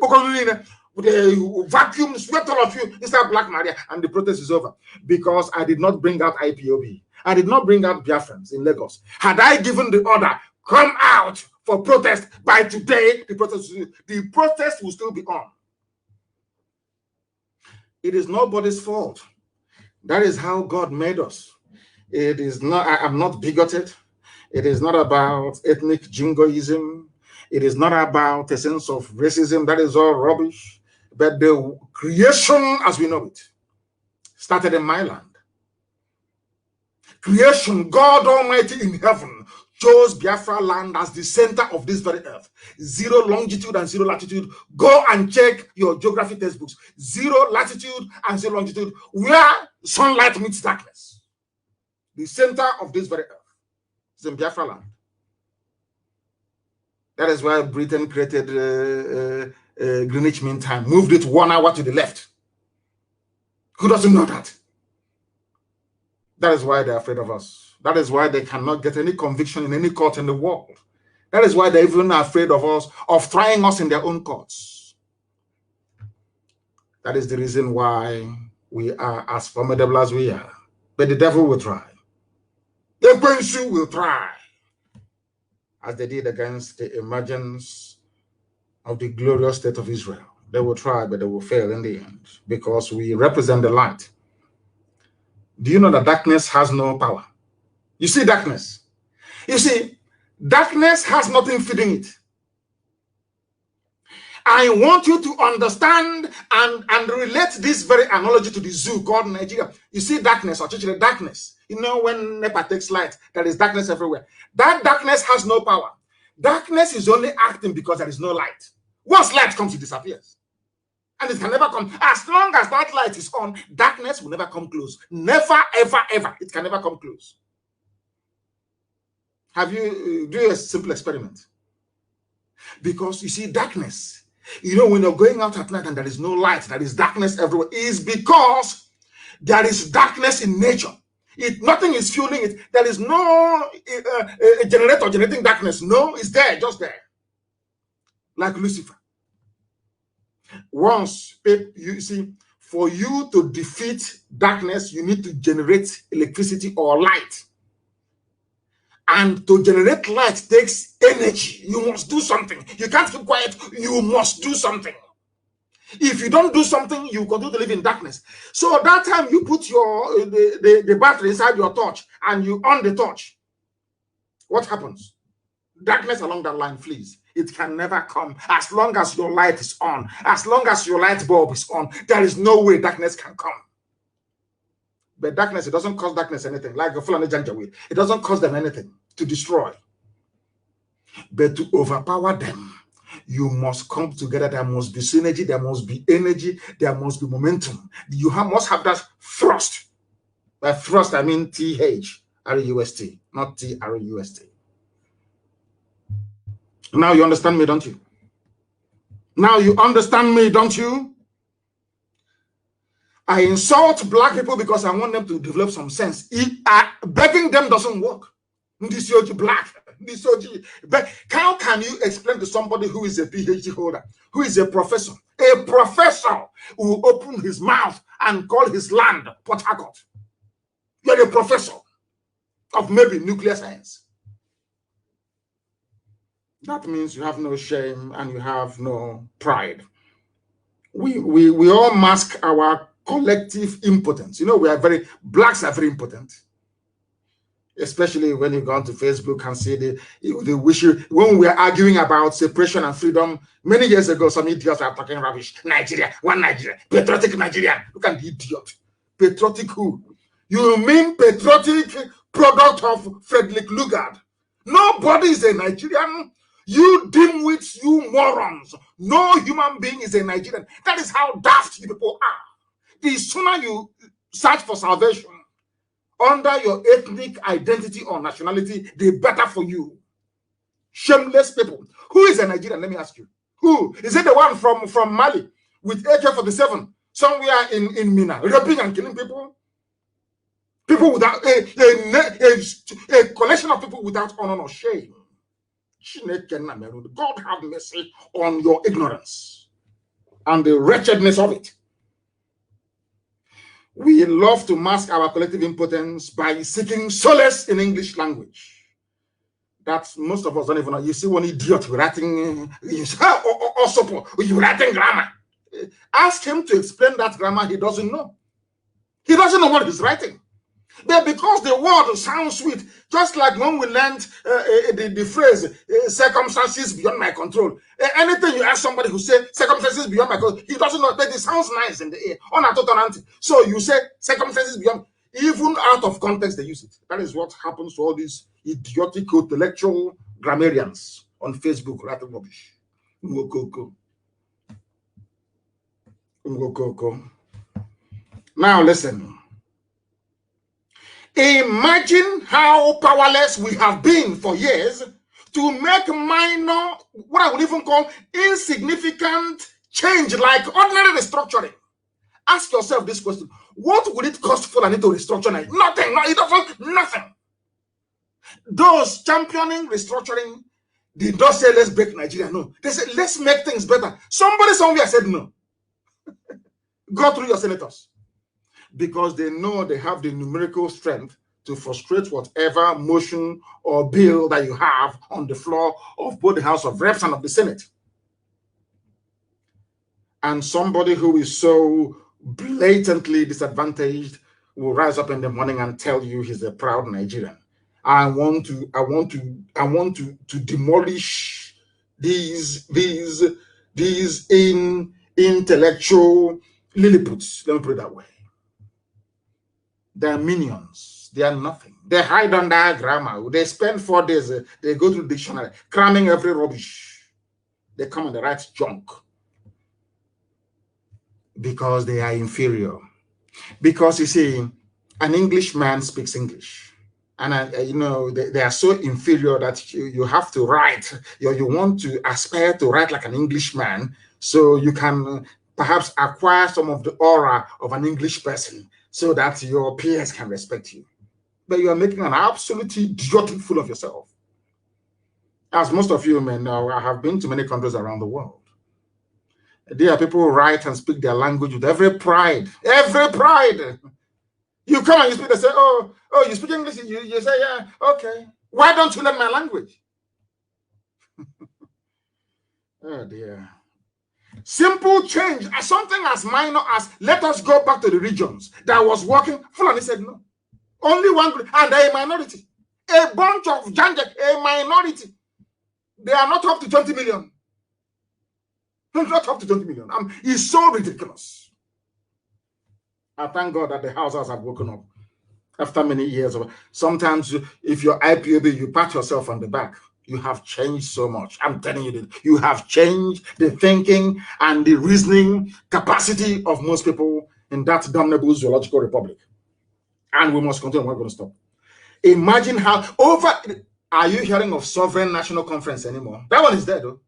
vacuum, swept all of you inside Black Maria, and the protest is over. Because I did not bring out Ipob. I did not bring out Biafrans in Lagos. Had I given the order, come out for protest, by today, the protest will still be on. It is nobody's fault. That is how God made us. It is not, I'm not bigoted. It is not about ethnic jingoism. It is not about a sense of racism. That is all rubbish. But the creation as we know it started in my land. Creation, God Almighty in heaven, chose Biafra land as the center of this very earth. 0 longitude and 0 latitude. Go and check your geography textbooks. 0 latitude and 0 longitude, where sunlight meets darkness. The center of this very earth is in Biafra land. That is why Britain created Greenwich Mean Time, moved it 1 hour to the left. Who doesn't know that? That is why they're afraid of us. That is why they cannot get any conviction in any court in the world. That is why they're even afraid of us, of trying us in their own courts. That is the reason why we are as formidable as we are. But the devil will try. The Gwensu will try, as they did against the emergence of the glorious state of Israel. They will try, but they will fail in the end, because we represent the light. Do you know that darkness has no power? You see darkness. You see, darkness has nothing feeding it. I want you to understand and relate this very analogy to the zoo called Nigeria. You see darkness, or actually darkness. You know, when NEPA takes light, there is darkness everywhere. That darkness has no power. Darkness is only acting because there is no light. Once light comes, it disappears. And it can never come. As long as that light is on, darkness will never come close. Never, ever, ever. It can never come close. Have you do a simple experiment? Because you see, darkness, you know, when you're going out at night and there is no light, there is darkness everywhere, is because there is darkness in nature. Nothing is fueling it. There is no generator generating darkness. No, it's there, just there. Like Lucifer. Once, you see, for you to defeat darkness, you need to generate electricity or light. And to generate light takes energy. You must do something. You can't keep quiet. You must do something. If you don't do something, you continue to live in darkness. So at that time, you put your the battery inside your torch and you on the torch. What happens? Darkness along that line flees. It can never come as long as your light is on. As long as your light bulb is on, there is no way darkness can come. But darkness, it doesn't cause darkness anything. Like a Fulani Janjaweed, it doesn't cause them anything to destroy. But to overpower them, you must come together. There must be synergy. There must be energy. There must be momentum. You must have that thrust. By thrust, I mean T-H-R-U-S-T, not T-R-U-S-T. Now you understand me, don't you? Now you understand me, don't you? I insult black people because I want them to develop some sense. Begging them doesn't work. This black. But how can you explain to somebody who is a PhD holder, who is a professor? A professor who will open his mouth and call his land Port Harcourt. You're a professor of maybe nuclear science. That means you have no shame and you have no pride. We all mask our collective impotence. You know, blacks are very impotent. Especially when you go onto Facebook and see the wish you, when we are arguing about separation and freedom many years ago, some idiots are talking rubbish. Nigeria, one Nigeria, patriotic Nigerian. Look at the idiot. Patriotic who? You mean patriotic product of Frederick Lugard? Nobody is a Nigerian. You dimwits, you morons. No human being is a Nigerian. That is how daft you people are. The sooner you search for salvation under your ethnic identity or nationality, the better for you. Shameless people. Who is a Nigerian? Let me ask you. Who? Is it the one from Mali with AK-47 somewhere in Mina, raping and killing people? People without a collection of people without honor or shame. God have mercy on your ignorance and the wretchedness of it. We love to mask our collective impotence by seeking solace in English language. That most of us don't even know. You see one idiot writing, you writing grammar. Ask him to explain that grammar. He doesn't know. He doesn't know what he's writing. But because the word sounds sweet, just like when we learned the phrase circumstances beyond my control. Anything you ask somebody who says circumstances beyond my control, he doesn't know, but it sounds nice in the ear. So you say circumstances beyond, even out of context they use it. That is what happens to all these idiotic intellectual grammarians on Facebook writing rubbish. Now listen. Imagine how powerless we have been for years to make minor, what I would even call insignificant change like ordinary restructuring. Ask yourself this question. What would it cost for an to restructure? Nothing. No, it doesn't. Nothing. Those championing restructuring did not say let's break Nigeria. No. They said let's make things better. Somebody somewhere said no. Go through your senators. Because they know they have the numerical strength to frustrate whatever motion or bill that you have on the floor of both the House of Reps and of the Senate. And somebody who is so blatantly disadvantaged will rise up in the morning and tell you he's a proud Nigerian. I want to demolish these intellectual Lilliputs. Let me put it that way. They're minions. They are nothing. They hide under grammar. They spend 4 days. They go to the dictionary, cramming every rubbish. They come and they write junk. Because they are inferior. Because you see, an Englishman speaks English. And you know, they are so inferior that you have to write. You want to aspire to write like an Englishman so you can perhaps acquire some of the aura of an English person, so that your peers can respect you. But you are making an absolutely idiotic fool of yourself. As most of you may know, I have been to many countries around the world. There are people who write and speak their language with every pride. Every pride. You come and you speak, they say, oh, you speak English? You say, yeah, okay. Why don't you learn my language? Oh, dear. Simple change, something as minor as let us go back to the regions that was working. Fulani said no. Only one group, and they're a minority. A bunch of Janjak, a minority. They are not up to 20 million. Not up to 20 million. It's so ridiculous. I thank God that the houses have woken up after many years. Sometimes, if you're IPOB, you pat yourself on the back. You have changed so much. I'm telling you that you have changed the thinking and the reasoning capacity of most people in that damnable zoological republic. And we must continue. We're not going to stop. Imagine how are you hearing of sovereign national conference anymore? That one is dead, though.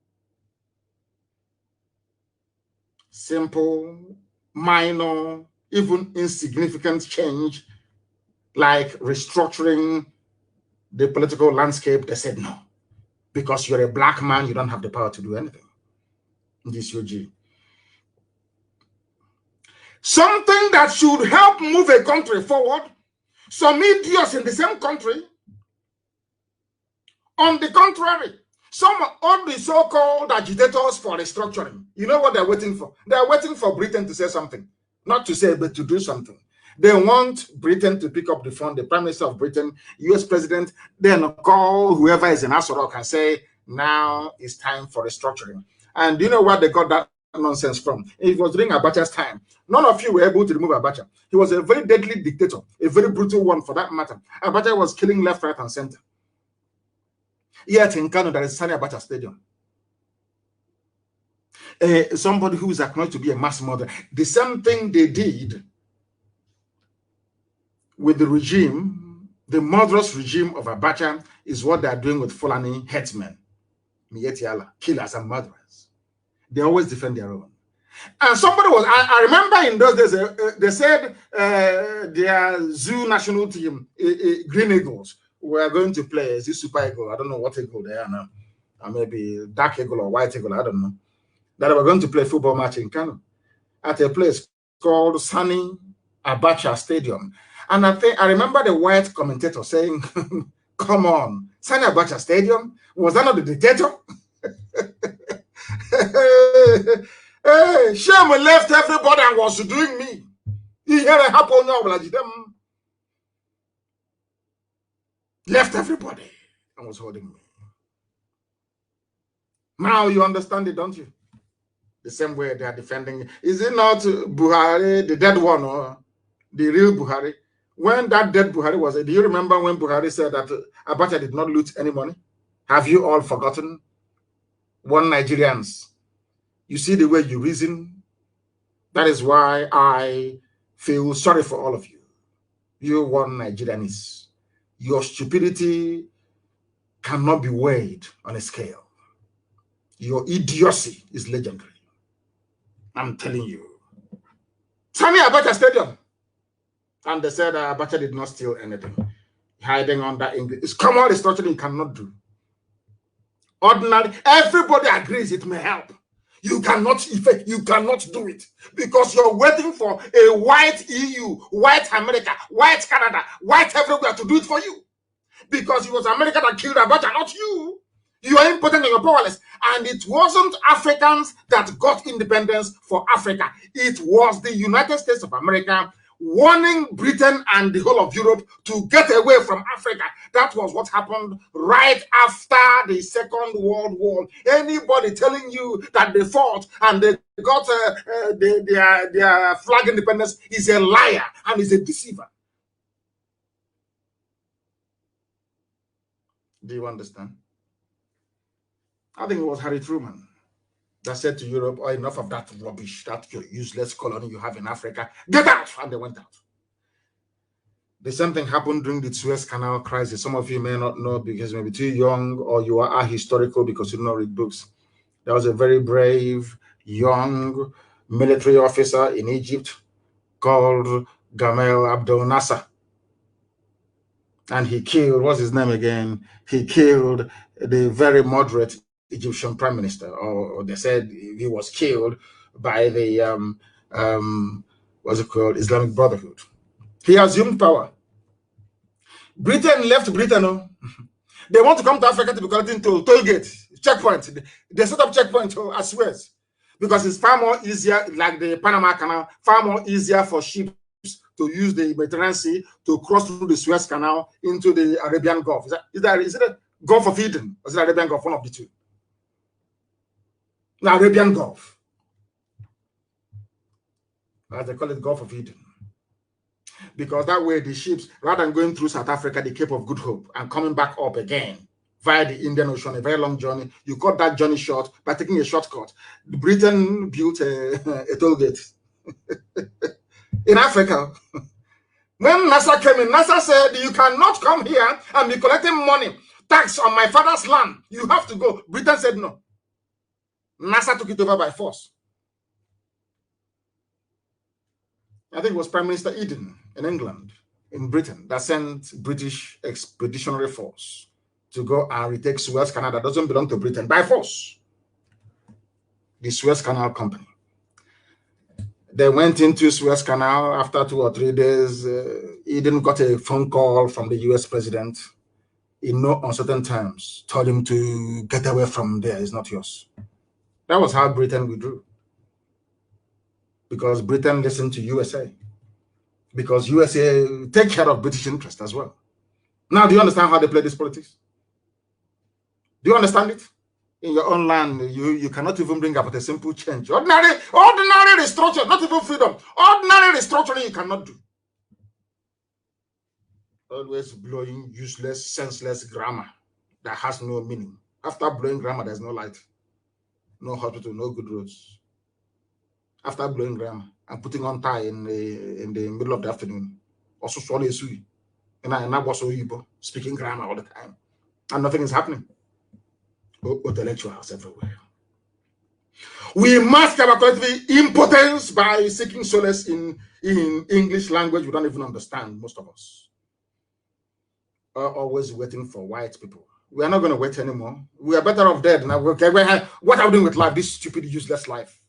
Simple, minor, even insignificant change like restructuring the political landscape. They said no. Because you're a black man, you don't have the power to do anything. This UG. Something that should help move a country forward. Some idiots in the same country. On the contrary, some of the so-called agitators for restructuring. You know what they're waiting for? They're waiting for Britain to say something. Not to say, but to do something. They want Britain to pick up the phone, the Prime Minister of Britain, US President, then call whoever is in Aswell and say, now it's time for restructuring. And do you know what they got that nonsense from? It was during Abacha's time. None of you were able to remove Abacha. He was a very deadly dictator, a very brutal one for that matter. Abacha was killing left, right, and center. Yet in Kano, there is Sani Abacha Stadium. Somebody who is acknowledged to be a mass murderer. The same thing they did with the regime, the murderous regime of Abacha, is what they are doing with Fulani headsmen, Mietiala, killers and murderers. They always defend their own. And somebody was, I remember in those days, they said their zoo national team, Green Eagles, were going to play a Super Eagle. I don't know what eagle they are now. Or maybe dark eagle or white eagle, I don't know. That they were going to play a football match in Kano at a place called Sani Abacha Stadium. And I remember the white commentator saying, come on, Sani Abacha Stadium? Was that not the dictator? Hey, Shem left everybody and was doing me. He had a happen now, left everybody and was holding me. Now you understand it, don't you? The same way they are defending. Is it not Buhari, the dead one, or the real Buhari? When that dead Buhari was, do you remember when Buhari said that Abacha did not loot any money? Have you all forgotten? One Nigerians. You see the way you reason? That is why I feel sorry for all of you. You one Nigerians. Your stupidity cannot be weighed on a scale. Your idiocy is legendary. I'm telling you. Sani Abacha Stadium. And they said Abacha did not steal anything. Hiding under English. It's common destruction you cannot do. Ordinary, everybody agrees it may help. You cannot effect, you cannot do it. Because you're waiting for a white EU, white America, white Canada, white everywhere to do it for you. Because it was America that killed Abacha, not you. You are impotent and you're powerless. And it wasn't Africans that got independence for Africa. It was the United States of America warning Britain and the whole of Europe to get away from Africa. That was what happened right after the Second World War. Anybody telling you that they fought and they got their flag independence is a liar and is a deceiver. Do you understand? I think it was Harry Truman that said to Europe, oh, enough of that rubbish, that your useless colony you have in Africa. Get out! And they went out. The same thing happened during the Suez Canal crisis. Some of you may not know because you may be too young or you are ahistorical because you do not read books. There was a very brave, young military officer in Egypt called Gamal Abdel Nasser. And he killed, what's his name again? He killed the very moderate Egyptian prime minister, or they said he was killed by the what's it called, Islamic Brotherhood. He assumed power. Britain left Britain. Oh. They want to come to Africa to be collecting toll gate, checkpoint. They set up checkpoint as well because it's far more easier, like the Panama Canal, far more easier for ships to use the Mediterranean Sea to cross through the Suez Canal into the Arabian Gulf. Is it a Gulf of Eden or is it Arabian Gulf? One of the two. The Arabian Gulf. As they call it, Gulf of Eden. Because that way the ships, rather than going through South Africa, the Cape of Good Hope, and coming back up again via the Indian Ocean, a very long journey, you cut that journey short by taking a shortcut. Britain built a toll gate in Africa. When NASA came in, NASA said, you cannot come here and be collecting money, tax on my father's land. You have to go. Britain said no. NASA took it over by force. I think it was Prime Minister Eden in England, in Britain, that sent British expeditionary force to go and retake Suez Canal that doesn't belong to Britain by force. The Suez Canal Company. They went into Suez Canal after 2 or 3 days. Eden got a phone call from the US president in no uncertain terms, told him to get away from there, it's not yours. That was how Britain withdrew. Because Britain listened to USA. Because USA take care of British interest as well. Now, do you understand how they play this politics? Do you understand it? in your own land, you cannot even bring about a simple change. Ordinary restructuring, not even freedom. Ordinary restructuring you cannot do. Always blowing useless, senseless grammar that has no meaning. After blowing grammar, there's no light, no hospital, no good roads. After blowing grammar and putting on tie in the middle of the afternoon, also swallow a sui, and I was so speaking grammar all the time, and nothing is happening. Intellectuals everywhere. We mask our collective impotence by seeking solace in English language we don't even understand, most of us. Are always waiting for white people. We are not going to wait anymore. We are better off dead now. Okay, what are we doing with life? This stupid, useless life.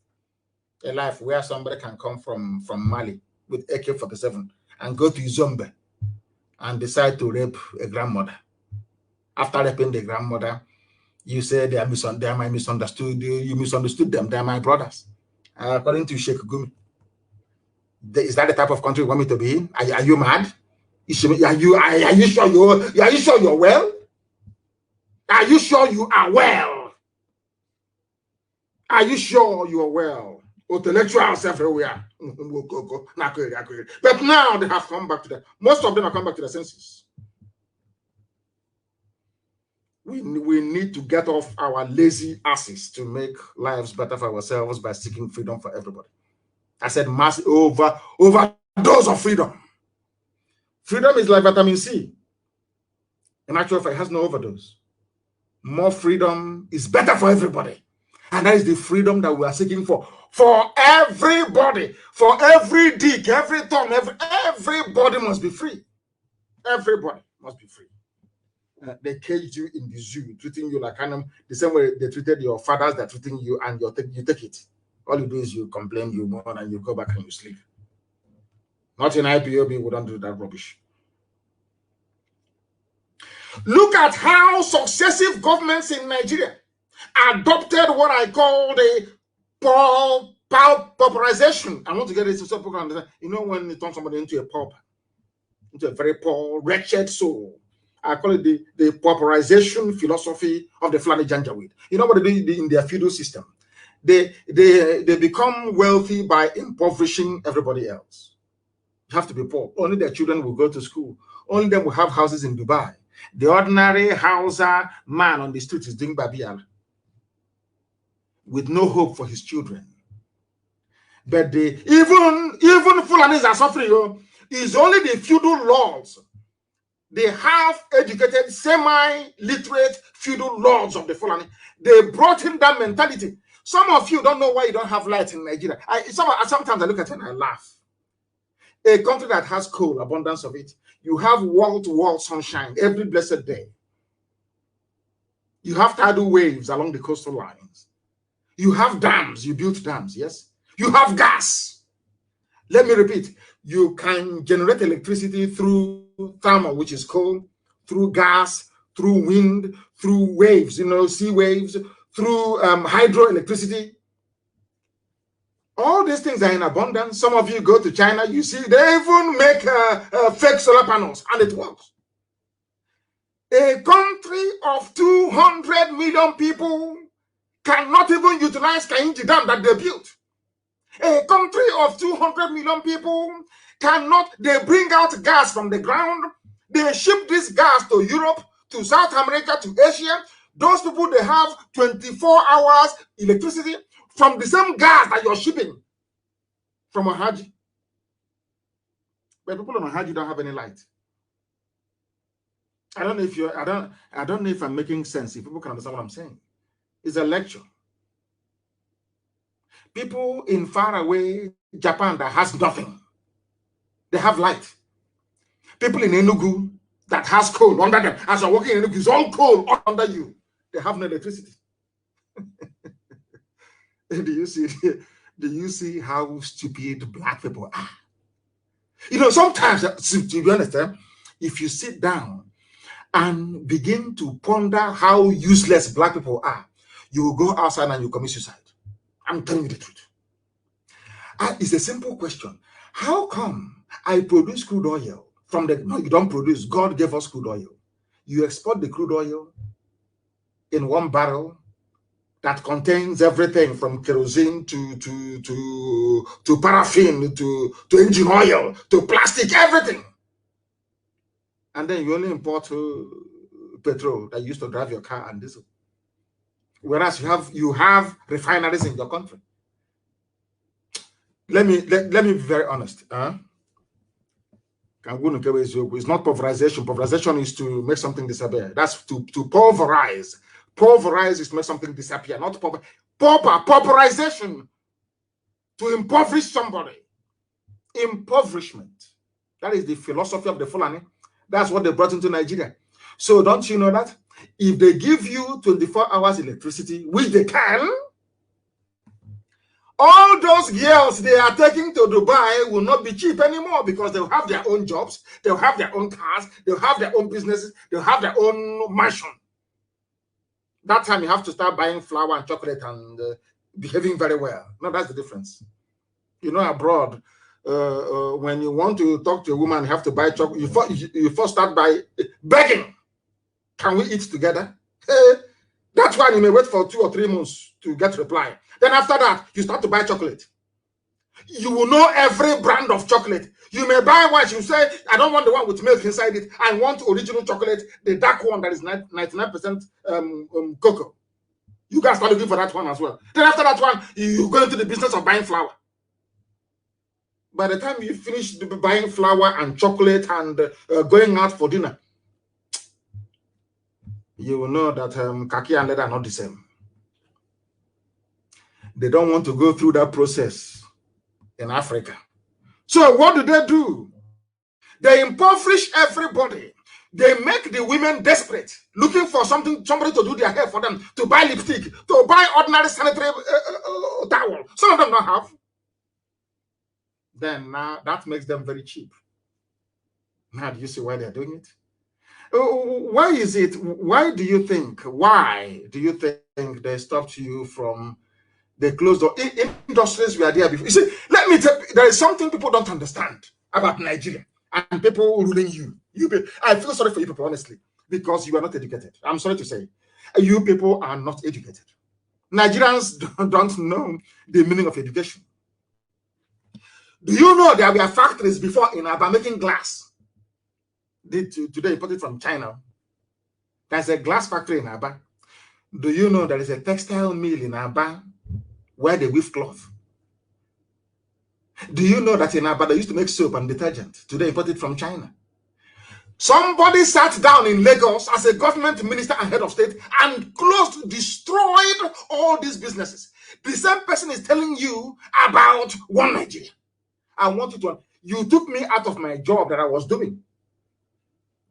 A life where somebody can come from Mali with AK-47 and go to Zombe and decide to rape a grandmother. After raping the grandmother, you say they are misunderstood. You misunderstood them. They are my brothers. According to Sheikh Gumi. Is that the type of country you want me to be in? Are you mad? Are you sure you're well? Are you sure you are well? Are you sure you are well? Intellectuals everywhere. But now they have come back to that. Most of them have come back to their senses. We need to get off our lazy asses to make lives better for ourselves by seeking freedom for everybody. I said mass overdose of freedom. Freedom is like vitamin C. In actual fact, it has no overdose. More freedom is better for everybody. And that is the freedom that we are seeking for everybody, for every dick, every thumb, everybody must be free. Everybody must be free. They caged you in the zoo, treating you like animal, the same way they treated your fathers, they're treating you, and you take it. All you do is you complain, you mourn, and you go back and you sleep. Not in IPOB, we don't do that rubbish. Look at how successive governments in Nigeria adopted what I call the pauperization. I want to get it so people can understand. You know, when you turn somebody into a pauper, into a very poor, wretched soul, I call it the pauperization philosophy of the Fulani Janjaweed. You know what they do in their feudal system? They become wealthy by impoverishing everybody else. You have to be poor. Only their children will go to school. Only them will have houses in Dubai. The ordinary Hausa man on the street is doing Babial with no hope for his children. But even Fulanis are suffering. It's only the feudal lords. They have educated, semi-literate feudal lords of the Fulani. They brought in that mentality. Some of you don't know why you don't have light in Nigeria. Sometimes I look at it and I laugh. A country that has coal, abundance of it, you have wall-to-wall sunshine every blessed day. You have tidal waves along the coastal lines. You have dams, you built dams, yes? You have gas. Let me repeat, you can generate electricity through thermal, which is coal, through gas, through wind, through waves, sea waves, through hydroelectricity. All these things are in abundance. Some of you go to China, you see, they even make fake solar panels, and it works. A country of 200 million people cannot even utilize Kainji Dam that they built. A country of 200 million people they bring out gas from the ground. They ship this gas to Europe, to South America, to Asia. Those people, they have 24 hours electricity from the same gas that you're shipping from Ohaji. But people on Ohaji don't have any light. I don't know if I'm making sense, if people can understand what I'm saying. It's a lecture. People in faraway Japan that has nothing, they have light. People in Enugu that has coal under them, as you're walking in Enugu, it's all coal under you. They have no electricity. Do you see how stupid black people are? Sometimes, to be honest, if you sit down and begin to ponder how useless black people are, you will go outside and you commit suicide. I'm telling you the truth. It's a simple question. How come I produce crude oil from no, you don't produce. God gave us crude oil. You export the crude oil in one barrel that contains everything from kerosene to paraffin to engine oil to plastic, everything. And then you only import petrol that you used to drive your car and diesel. Whereas you have refineries in your country. Let me be very honest. It's not pulverization. Pulverization is to make something disappear. That's to pulverize. Pulverize is to make something disappear, not pulverization. To impoverish somebody. Impoverishment. That is the philosophy of the Fulani. That's what they brought into Nigeria. So don't you know that? If they give you 24 hours electricity, which they can, all those girls they are taking to Dubai will not be cheap anymore because they'll have their own jobs, they'll have their own cars, they'll have their own businesses, they'll have their own mansion. That time you have to start buying flour and chocolate and behaving very well. No, that's the difference. You know, abroad, when you want to talk to a woman, you have to buy chocolate. You first start by begging. Can we eat together? That's why you may wait for 2 or 3 months to get reply. Then after that, you start to buy chocolate. You will know every brand of chocolate. You may buy one, you say, I don't want the one with milk inside it. I want original chocolate, the dark one that is 99% cocoa. You guys start looking for that one as well. Then after that one, you go into the business of buying flour. By the time you finish buying flour and chocolate and going out for dinner, you will know that kaki and leather are not the same. They don't want to go through that process in Africa. So what do? They impoverish everybody. They make the women desperate, looking for somebody to do their hair for them, to buy lipstick, to buy ordinary sanitary towel. Some of them don't have. Then now that makes them very cheap. Now do you see why they're doing it? Why is it? Why do you think they stopped you from the closed door? Industries were there before. You see, let me tell you, there is something people don't understand about Nigeria and people ruling you. I feel sorry for you people, honestly, because you are not educated. I'm sorry to say. You people are not educated. Nigerians don't know the meaning of education. Do you know there were factories before in Aba making glass? Today imported from China. There's a glass factory in Aba. Do you know there is a textile mill in Aba where they weave cloth? Do you know that in Aba they used to make soap and detergent? Today imported from China. Somebody sat down in Lagos as a government minister and head of state and destroyed all these businesses. The same person is telling you about one Nigeria. I want you to. You took me out of my job that I was doing.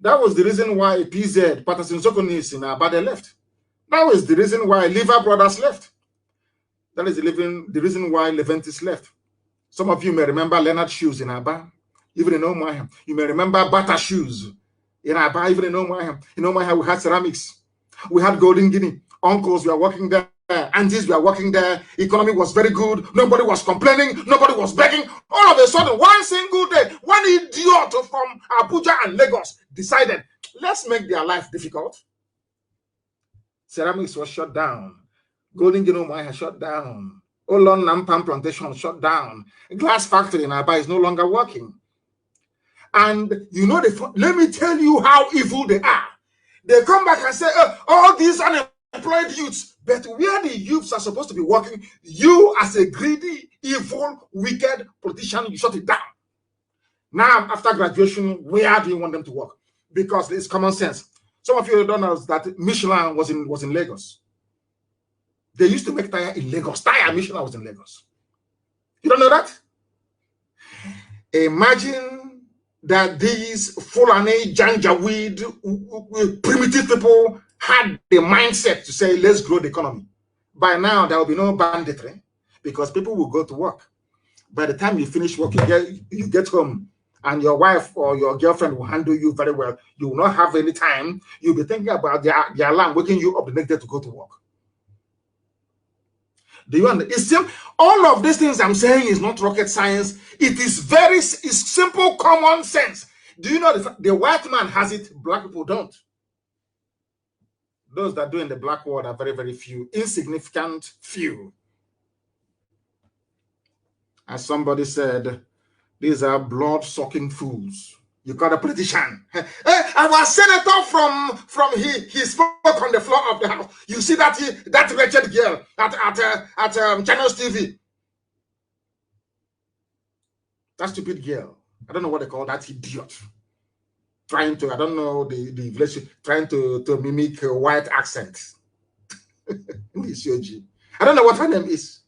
That was the reason why PZ, Patterson Sokonis in Abade left. That was the reason why Lever Brothers left. That is the reason why Leventis left. Some of you may remember Leonard Shoes in Aba, even in Omaham. You may remember Bata Shoes in Aba, even in Omaham. In Omaham, we had ceramics. We had Golden Guinea. Uncles were working there. Aunties were working there. Economy was very good. Nobody was complaining. Nobody was begging. All of a sudden, one single day, one idiot from Abuja and Lagos decided, let's make their life difficult. Ceramics was shut down. Golden Guinea Mine shut down. Olon Nampam plantation shut down. A glass factory in Aba is no longer working. And you know, let me tell you how evil they are. They come back and say, all these unemployed youths. But where the youths are supposed to be working, you as a greedy, evil, wicked politician, you shut it down. Now, after graduation, where do you want them to work? Because it's common sense. Some of you don't know that Michelin was in Lagos. They used to make tire in Lagos. Michelin was in Lagos. You don't know that? Imagine that these Fulani, Janjaweed, primitive people had the mindset to say, let's grow the economy. By now, there will be no banditry because people will go to work. By the time you finish work, you get home and your wife or your girlfriend will handle you very well. You will not have any time. You'll be thinking about the alarm waking you up the next day to go to work. Do you understand? All of these things I'm saying is not rocket science. It's simple common sense. Do you know the white man has it, black people don't? Those that do in the black world are very, very few, insignificant few. As somebody said, these are blood-sucking fools. You got a politician. Our senator he spoke on the floor of the house. You see that wretched girl at Channels TV. That stupid girl. I don't know what they call that idiot. Trying to, I don't know the English, trying to mimic a white accent. I don't know what her name is.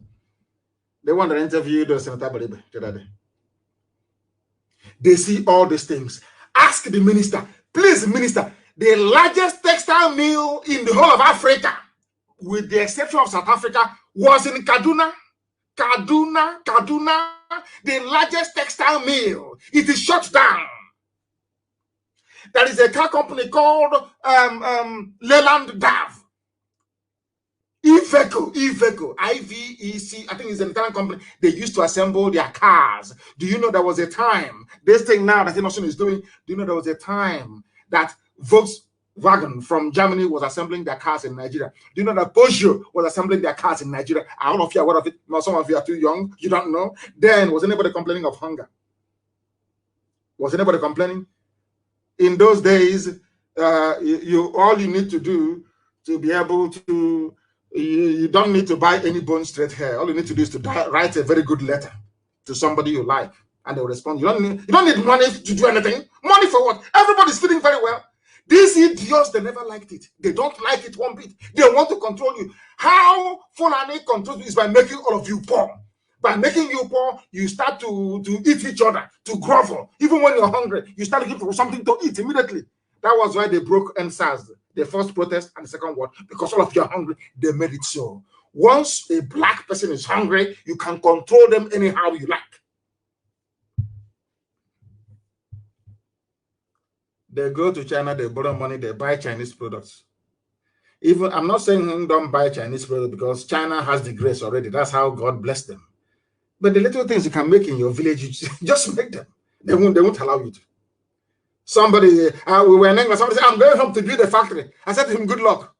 The one that interviewed Senator Baribe the other day. They see all these things. Ask the minister, please, minister, the largest textile mill in the whole of Africa, with the exception of South Africa, was in Kaduna. Kaduna, the largest textile mill. It is shut down. There is a car company called Leland Dav. Iveco, I-V-E-C, I think it's an Italian company. They used to assemble their cars. Do you know there was a time, this thing now that Innoson is doing, do you know there was a time that Volkswagen from Germany was assembling their cars in Nigeria? Do you know that Porsche was assembling their cars in Nigeria? I don't know if you're aware of it. Now, some of you are too young. You don't know. Then, was anybody complaining of hunger? Was anybody complaining? In those days, all you need to do to be able to, you don't need to buy any bone straight hair. All you need to do is to write a very good letter to somebody you like, and they'll respond. You don't need money to do anything. Money for what? Everybody's feeling very well. These idiots, they never liked it. They don't like it one bit. They want to control you. How Fulani controls you is by making all of you poor. By making you poor, you start to eat each other, to grovel. Even when you're hungry, you start looking for something to eat immediately. That was why they broke NSAS, the first protest and the second one, because all of you are hungry. They made it so. Once a black person is hungry, you can control them anyhow you like. They go to China, they borrow money, they buy Chinese products. Even, I'm not saying don't buy Chinese products because China has the grace already. That's how God blessed them. But the little things you can make in your village, just make them. They won't allow you to. Somebody, we were in England, somebody said, I'm going home to build a factory. I said to him, good luck.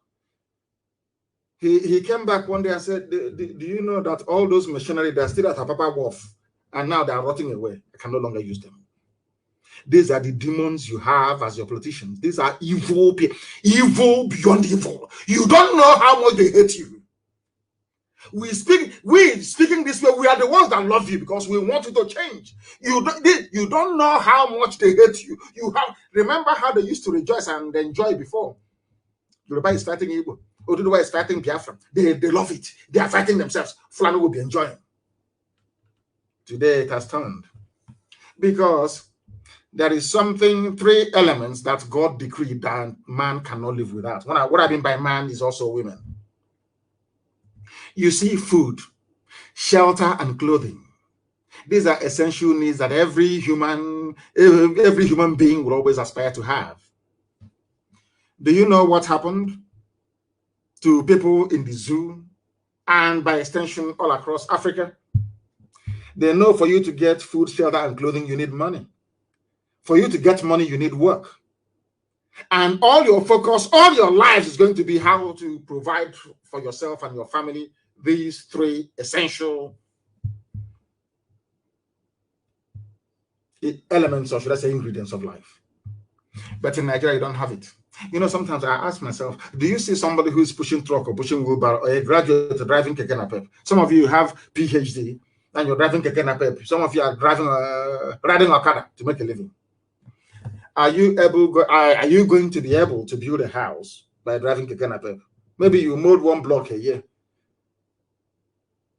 He came back one day and said, do you know that all those machinery, they're still at Apapa Wharf, and now they're rotting away. I can no longer use them. These are the demons you have as your politicians. These are evil people, evil beyond evil. You don't know how much they hate you. We speaking this way, we are the ones that love you because we want you to change. You don't know how much they hate you. Remember how they used to rejoice and enjoy before. Yoruba is fighting Igbo. Oduduwa is fighting Biafra. They love it. They are fighting themselves. Fulani will be enjoying. Today it has turned. Because there is three elements that God decreed that man cannot live without. What I mean by man is also women. You see, food, shelter, and clothing. These are essential needs that every human being will always aspire to have. Do you know what happened to people in the zoo and by extension all across Africa? They know for you to get food, shelter, and clothing, you need money. For you to get money, you need work. And all your focus, all your lives is going to be how to provide for yourself and your family these three essential elements, or should I say ingredients of life. But in Nigeria, you don't have it. You know, sometimes I ask myself, do you see somebody who's pushing truck or pushing wheelbarrow, or a graduate driving keke napep? Some of you have PhD and you're driving keke napep. Some of you are driving, riding Okada to make a living. Are you going to be able to build a house by driving keke napep? Maybe you mowed one block a year.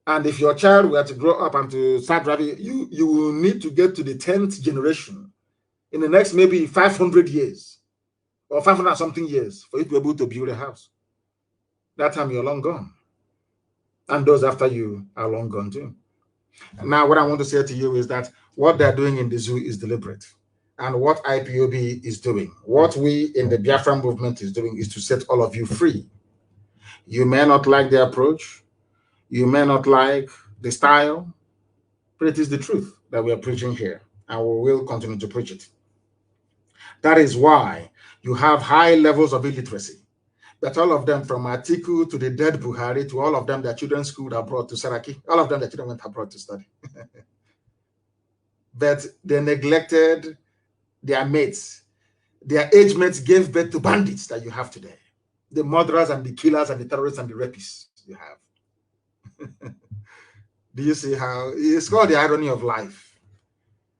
And if your child were to grow up and to start driving, you will need to get to the 10th generation in the next maybe 500 years or 500 something years for you to be able to build a house. That time you're long gone. And those after you are long gone too. And now what I want to say to you is that what they're doing in the zoo is deliberate. And what IPOB is doing, what we in the Biafra movement is doing, is to set all of you free. You may not like the approach. You may not like the style, but it is the truth that we are preaching here, and we will continue to preach it. That is why you have high levels of illiteracy. that all of them, from Atiku to the dead Buhari to all of them, their children schooled abroad to Saraki, all of them, their children went abroad to study. But they neglected their mates. Their age mates gave birth to bandits that you have today. The murderers and the killers and the terrorists and the rapists you have. Do you see how it's called the irony of life?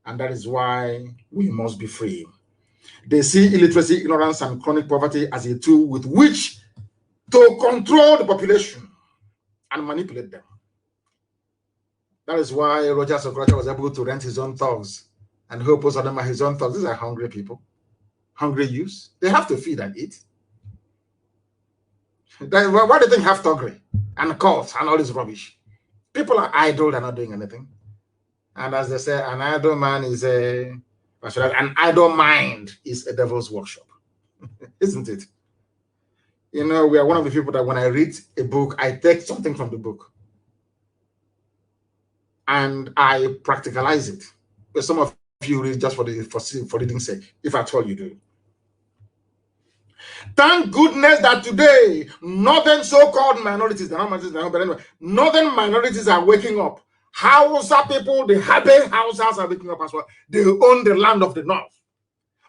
And that is why we must be free. They see illiteracy, ignorance, and chronic poverty as a tool with which to control the population and manipulate them. That is why Roger Sokracha was able to rent his own thugs and hope most of them are his own thugs. These are hungry people, hungry youths. They have to feed and eat. Why do you think have thuggery and cults and all this rubbish? People are idle, they're not doing anything. And as they say, an idle man is an idle mind is a devil's workshop. Isn't it? You know, we are one of the people that when I read a book, I take something from the book and I practicalize it. But some of you read just for reading's sake, if at all you do. Thank goodness that today, northern so-called minorities, they're not minorities, but anyway, northern minorities are waking up. Hausa people, the Habe Hausas are waking up as well. They own the land of the north.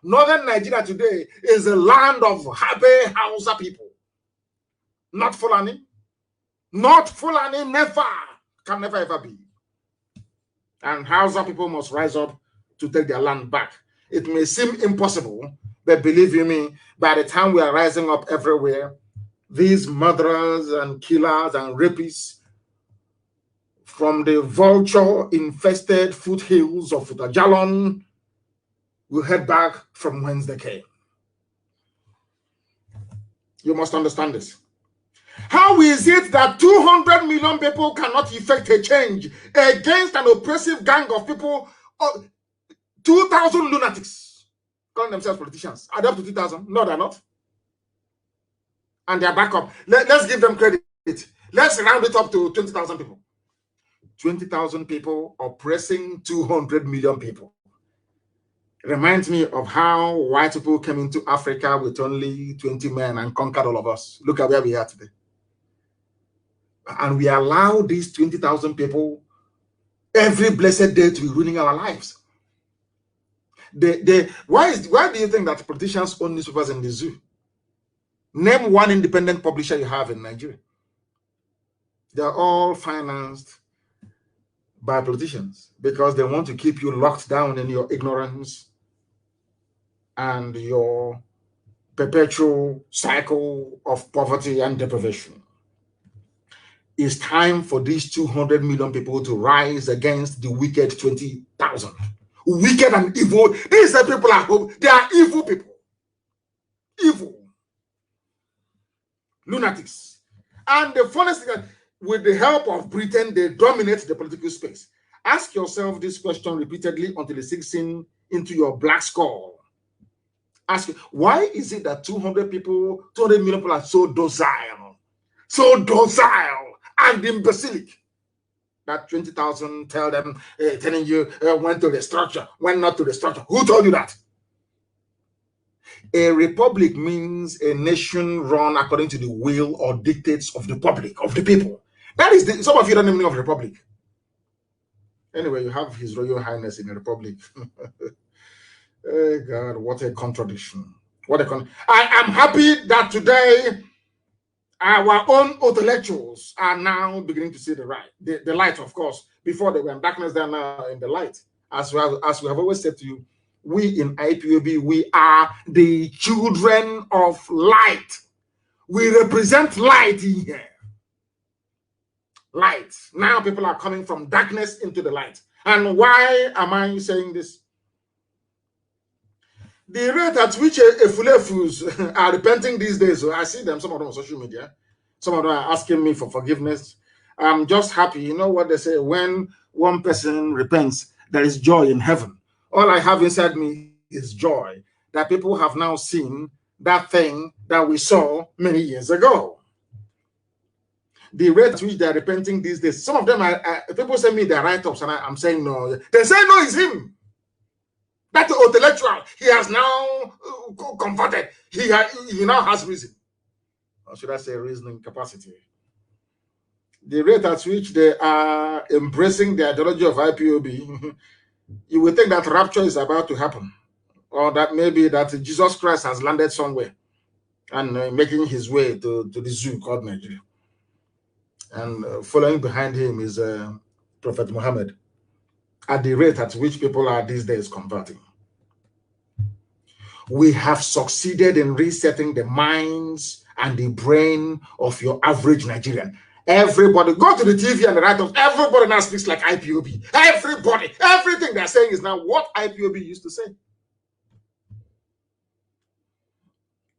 Northern Nigeria today is a land of Habe Hausa people. Not Fulani. Not Fulani, never. Can never ever be. And Hausa people must rise up to take their land back. It may seem impossible, but believe you me, by the time we are rising up everywhere, these murderers and killers and rapists from the vulture-infested foothills of Jalon will head back from whence they came. You must understand this. How is it that 200 million people cannot effect a change against an oppressive gang of people, 2,000 lunatics, calling themselves politicians? Are they up to 2,000? No, they're not. And they're back up. Let's give them credit. Let's round it up to 20,000 people. 20,000 people oppressing 200 million people. Reminds me of how white people came into Africa with only 20 men and conquered all of us. Look at where we are today. And we allow these 20,000 people every blessed day to be ruining our lives. Why do you think that politicians own newspapers in the zoo? Name one independent publisher you have in Nigeria. They're all financed by politicians because they want to keep you locked down in your ignorance and your perpetual cycle of poverty and deprivation. It's time for these 200 million people to rise against the wicked 20,000. Wicked and evil. These are people at home. They are evil people. Evil. Lunatics. And the funniest thing, with the help of Britain, they dominate the political space. Ask yourself this question repeatedly until it sinks in into your black skull. Ask, why is it that 200 million people are so docile and imbecilic that 20,000 telling you when to the structure, when not to the structure? Who told you that? A republic means a nation run according to the will or dictates of the public, of the people. That is some of you don't even know of republic. Anyway, you have His Royal Highness in a republic. Oh God, what a contradiction. I am happy that today our own intellectuals are now beginning to see the light, of course. Before they were in darkness, they are now in the light. As we have always said to you, we in IPOB, we are the children of light. We represent light in here. Light. Now people are coming from darkness into the light. And why am I saying this? The rate at which Efulefus are repenting these days, I see them, some of them on social media, some of them are asking me for forgiveness. I'm just happy. You know what they say, when one person repents, there is joy in heaven. All I have inside me is joy that people have now seen that thing that we saw many years ago. The rate at which they're repenting these days, some of them are, people send me their write-ups and I'm saying no. They say no, it's him. That intellectual, he has now converted. He now has reason. or should I say reasoning capacity. The rate at which they are embracing the ideology of IPOB, you would think that rapture is about to happen, or that maybe that Jesus Christ has landed somewhere and making his way to the zoo called Nigeria. And following behind him is Prophet Muhammad, at the rate at which people are these days converting. We have succeeded in resetting the minds and the brain of your average Nigerian. Everybody, go to the TV and the write-ups. Everybody now speaks like IPOB. Everybody, everything they're saying is now what IPOB used to say.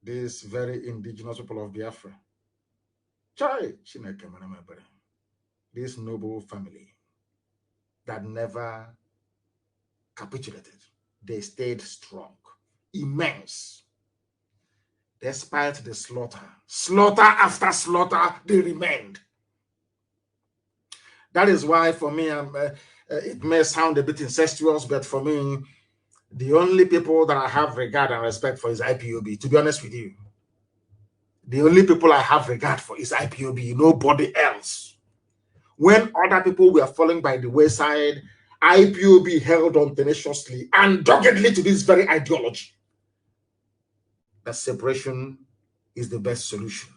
This very indigenous people of Biafra, this noble family that never capitulated, they stayed strong, immense. Despite the slaughter after slaughter, they remained. That is why, for me, it may sound a bit incestuous, but for me, the only people that I have regard and respect for is IPOB, to be honest with you. The only people I have regard for is IPOB, nobody else. When other people were falling by the wayside, IPOB held on tenaciously and doggedly to this very ideology. That separation is the best solution.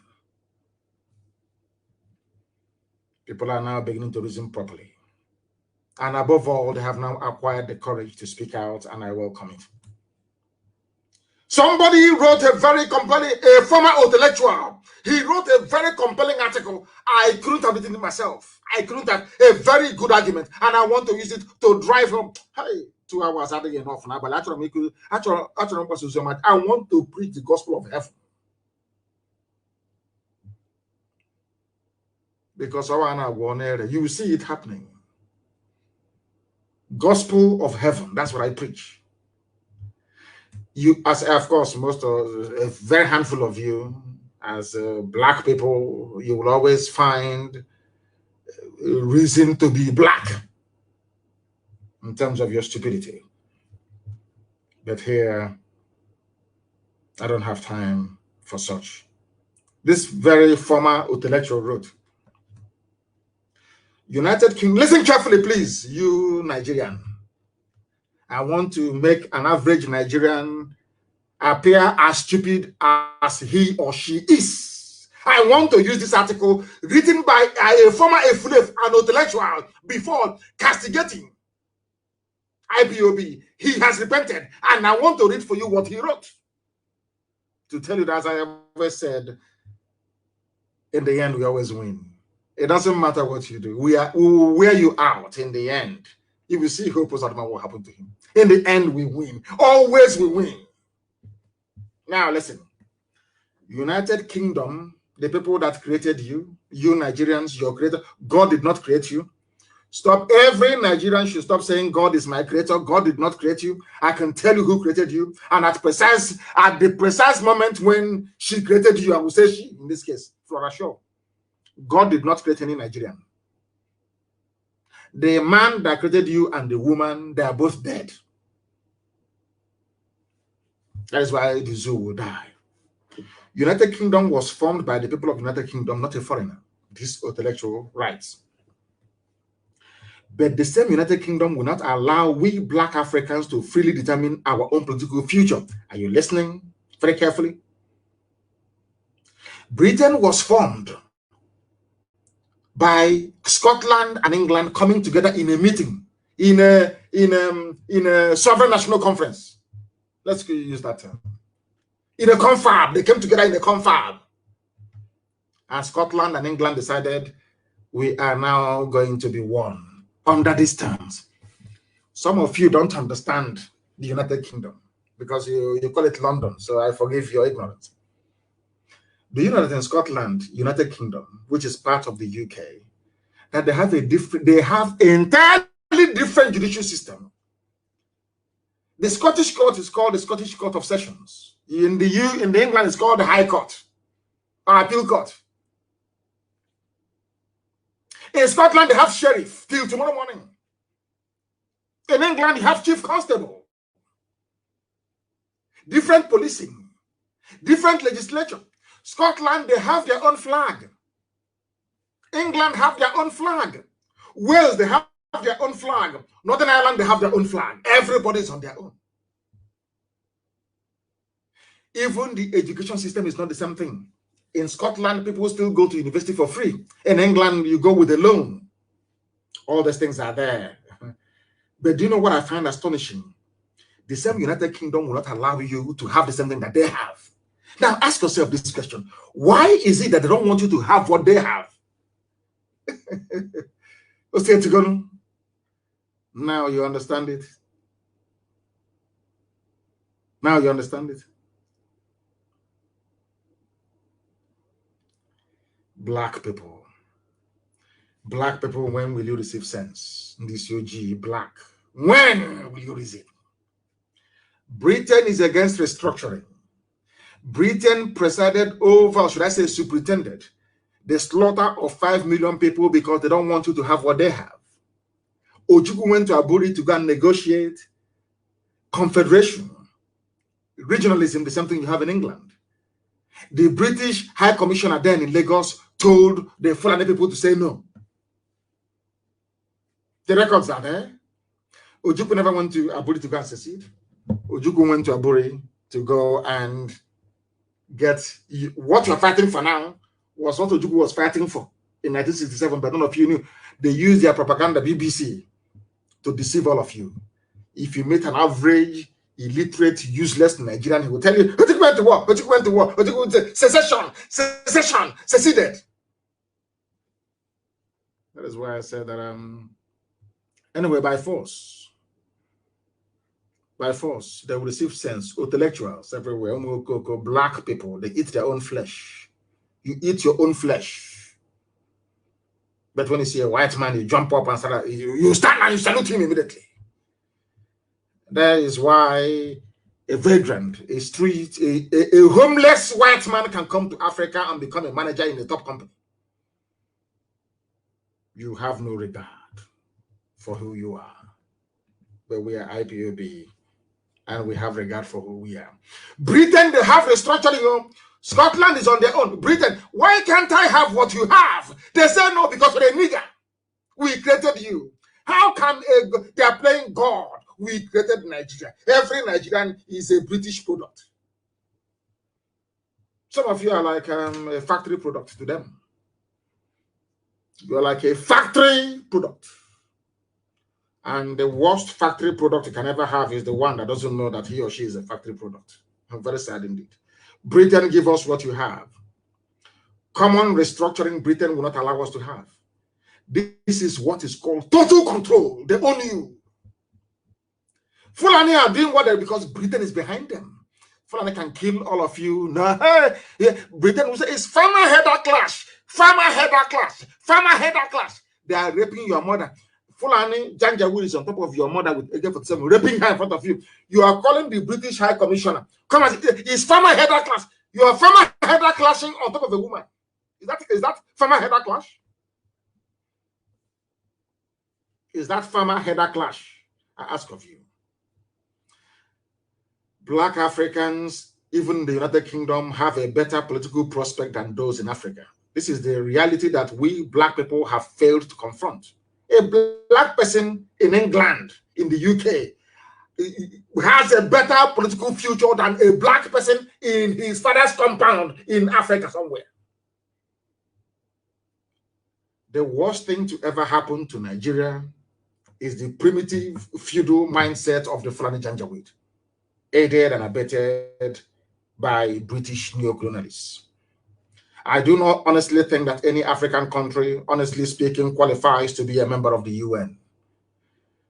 People are now beginning to reason properly. And above all, they have now acquired the courage to speak out, and I welcome it. Somebody wrote a very compelling, a former intellectual, he wrote a very compelling article. I couldn't have written it myself. I couldn't have a very good argument, and I want to use it to drive home. Hey, 2 hours are enough now, but I want to preach the gospel of heaven. Because you will see it happening. Gospel of heaven, that's what I preach. You, as of course, most of a very handful of you, as black people, you will always find reason to be black in terms of your stupidity. But here, I don't have time for such. This very former intellectual wrote, United Kingdom, listen carefully, please, you Nigerian. I want to make an average Nigerian appear as stupid as he or she is. I want to use this article written by a former an intellectual before castigating IPOB. He has repented, and I want to read for you what he wrote. To tell you that, as I always said, in the end, we always win. It doesn't matter what you do. We will wear you out in the end. You will see who knows what happened to him. In the end, we win. Always we win. Now, listen. United Kingdom, the people that created you, you Nigerians, your creator, God did not create you. Stop. Every Nigerian should stop saying God is my creator. God did not create you. I can tell you who created you. And at the precise moment when she created you, I will say she, in this case, Flora Shaw. God did not create any Nigerian. The man that created you and the woman, they are both dead. That is why the zoo will die. United Kingdom was formed by the people of United Kingdom, not a foreigner. This intellectual rights. But the same United Kingdom will not allow we black Africans to freely determine our own political future. Are you listening very carefully? Britain was formed by Scotland and England coming together in a meeting, in a sovereign national conference. Let's use that term. In a confab, they came together in a confab. And Scotland and England decided we are now going to be one under these terms. Some of you don't understand the United Kingdom because you call it London, so I forgive your ignorance. Do you know that in Scotland, United Kingdom, which is part of the UK, that they have entirely different judicial system? The Scottish court is called the Scottish Court of Sessions. In England, it's called the High Court or Appeal Court. In Scotland, they have sheriff till tomorrow morning. In England, you have chief constable. Different policing, different legislature. Scotland, they have their own flag. England have their own flag. Wales, they have their own flag. Northern Ireland, they have their own flag. Everybody's on their own. Even the education system is not the same thing. In Scotland, people still go to university for free. In England, you go with a loan. All these things are there. But do you know what I find astonishing? The same United Kingdom will not allow you to have the same thing that they have. Now, ask yourself this question. Why is it that they don't want you to have what they have? Now you understand it. Now you understand it. Black people. Black people, when will you receive sense? This UG, black. When will you receive? Britain is against restructuring. Britain presided over, should I say, superintended the slaughter of 5 million people because they don't want you to have what they have. Ojukwu went to Aburi to go and negotiate confederation, regionalism, the same thing you have in England. The British High Commissioner then in Lagos told the Fulani people to say no. The records are there. Ojukwu never went to Aburi to go and secede. Ojukwu went to Aburi to go and get what you're fighting for now was what Ojukwu was fighting for in 1967, but none of you knew. They used their propaganda BBC to deceive all of you. If you meet an average, illiterate, useless Nigerian, he will tell you, Ojukwu went to war, Ojukwu went to war, Ojukwu went to secession, seceded. That is why I said that, anyway, by force, they will receive sense. Intellectuals everywhere, black people, they eat their own flesh. You eat your own flesh. But when you see a white man, you jump up and start, you stand and you salute him immediately. That is why a vagrant, a street, a homeless white man can come to Africa and become a manager in a top company. You have no regard for who you are. But we are IPOB. And we have regard for who we are. Britain, they have restructuring. Scotland is on their own. Britain, why can't I have what you have? They say no because we're a nigger. We created you. How can they are playing God? We created Nigeria. Every Nigerian is a British product. Some of you are like a factory product to them. You are like a factory product. And the worst factory product you can ever have is the one that doesn't know that he or she is a factory product. I'm very sad indeed. Britain, give us what you have. Common restructuring Britain will not allow us to have. This is what is called total control. They own you. Fulani are doing what they because Britain is behind them. Fulani can kill all of you. No, yeah, Britain will say it's farmer header clash. Farmer header clash. Farmer header clash. They are raping your mother. Fulani Janjaweed is on top of your mother with AK-47, raping her in front of you. You are calling the British High Commissioner. Come and say, it's farmer header clash. You are farmer header clashing on top of a woman. Is that farmer header clash? Is that farmer header clash? I ask of you. Black Africans, even in the United Kingdom, have a better political prospect than those in Africa. This is the reality that we black people have failed to confront. A black person in England, in the UK, has a better political future than a black person in his father's compound in Africa somewhere. The worst thing to ever happen to Nigeria is the primitive feudal mindset of the Fulani Janjaweed, aided and abetted by British neocolonialists. I do not honestly think that any African country, honestly speaking, qualifies to be a member of the UN.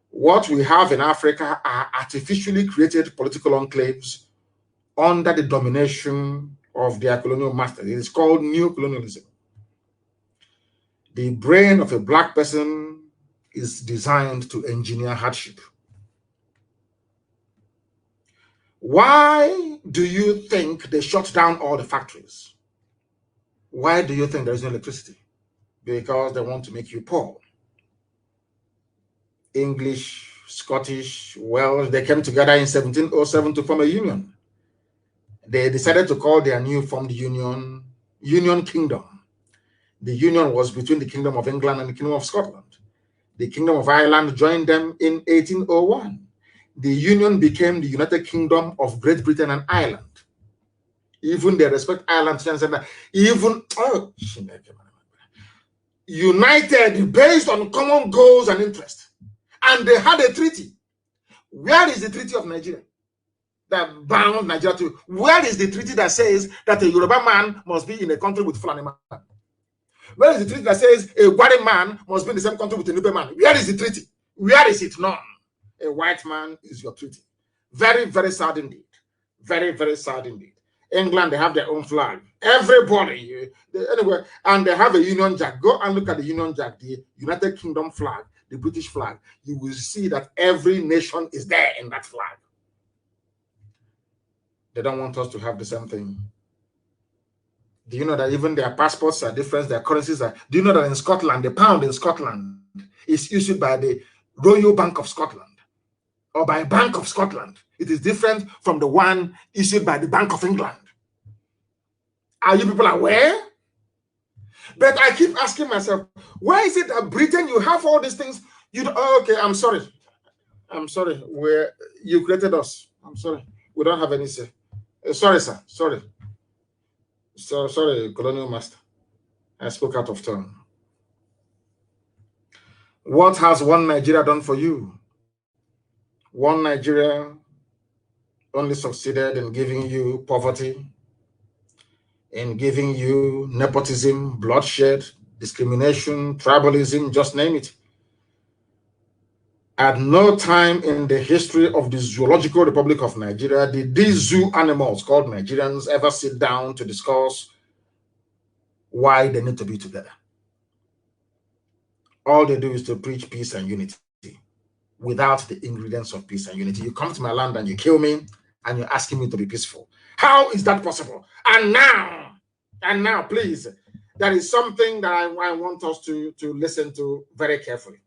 What we have in Africa are artificially created political enclaves under the domination of their colonial masters. It is called neocolonialism. The brain of a black person is designed to engineer hardship. Why do you think they shut down all the factories? Why do you think there is no electricity? Because they want to make you poor. English, Scottish, Welsh, they came together in 1707 to form a union. They decided to call their new formed union Union Kingdom. The union was between the Kingdom of England and the Kingdom of Scotland. The Kingdom of Ireland joined them in 1801. The union became the United Kingdom of Great Britain and Ireland. Even they respect Ireland, even united based on common goals and interests. And they had a treaty. Where is the Treaty of Nigeria that bound Nigeria to? Where is the treaty that says that a Yoruba man must be in a country with Fulani man? Where is the treaty that says a Gwari man must be in the same country with a Nupe man? Where is the treaty? Where is it? None. A white man is your treaty. Very, very sad indeed. Very, very sad indeed. England, they have their own flag. Everybody, anyway, and they have a Union Jack. Go and look at the Union Jack, the United Kingdom flag, the British flag. You will see that every nation is there in that flag. They don't want us to have the same thing. Do you know that even their passports are different, their currencies are? Do you know that in Scotland, the pound in Scotland is issued by the Royal Bank of Scotland or by Bank of Scotland? It is different from the one issued by the Bank of England. Are you people aware? But I keep asking myself, why is it that Britain, you have all these things? You don't, oh, okay, I'm sorry. I'm sorry. You created us. I'm sorry. We don't have any say. Sorry, sir. Sorry. So sorry, Colonial Master. I spoke out of turn. What has one Nigeria done for you? One Nigeria only succeeded in giving you poverty, in giving you nepotism, bloodshed, discrimination, tribalism, just name it. At no time in the history of the Zoological Republic of Nigeria did these zoo animals called Nigerians ever sit down to discuss why they need to be together. All they do is to preach peace and unity without the ingredients of peace and unity. You come to my land and you kill me and you're asking me to be peaceful. How is that possible? And now, please, there is something that I want us to listen to very carefully.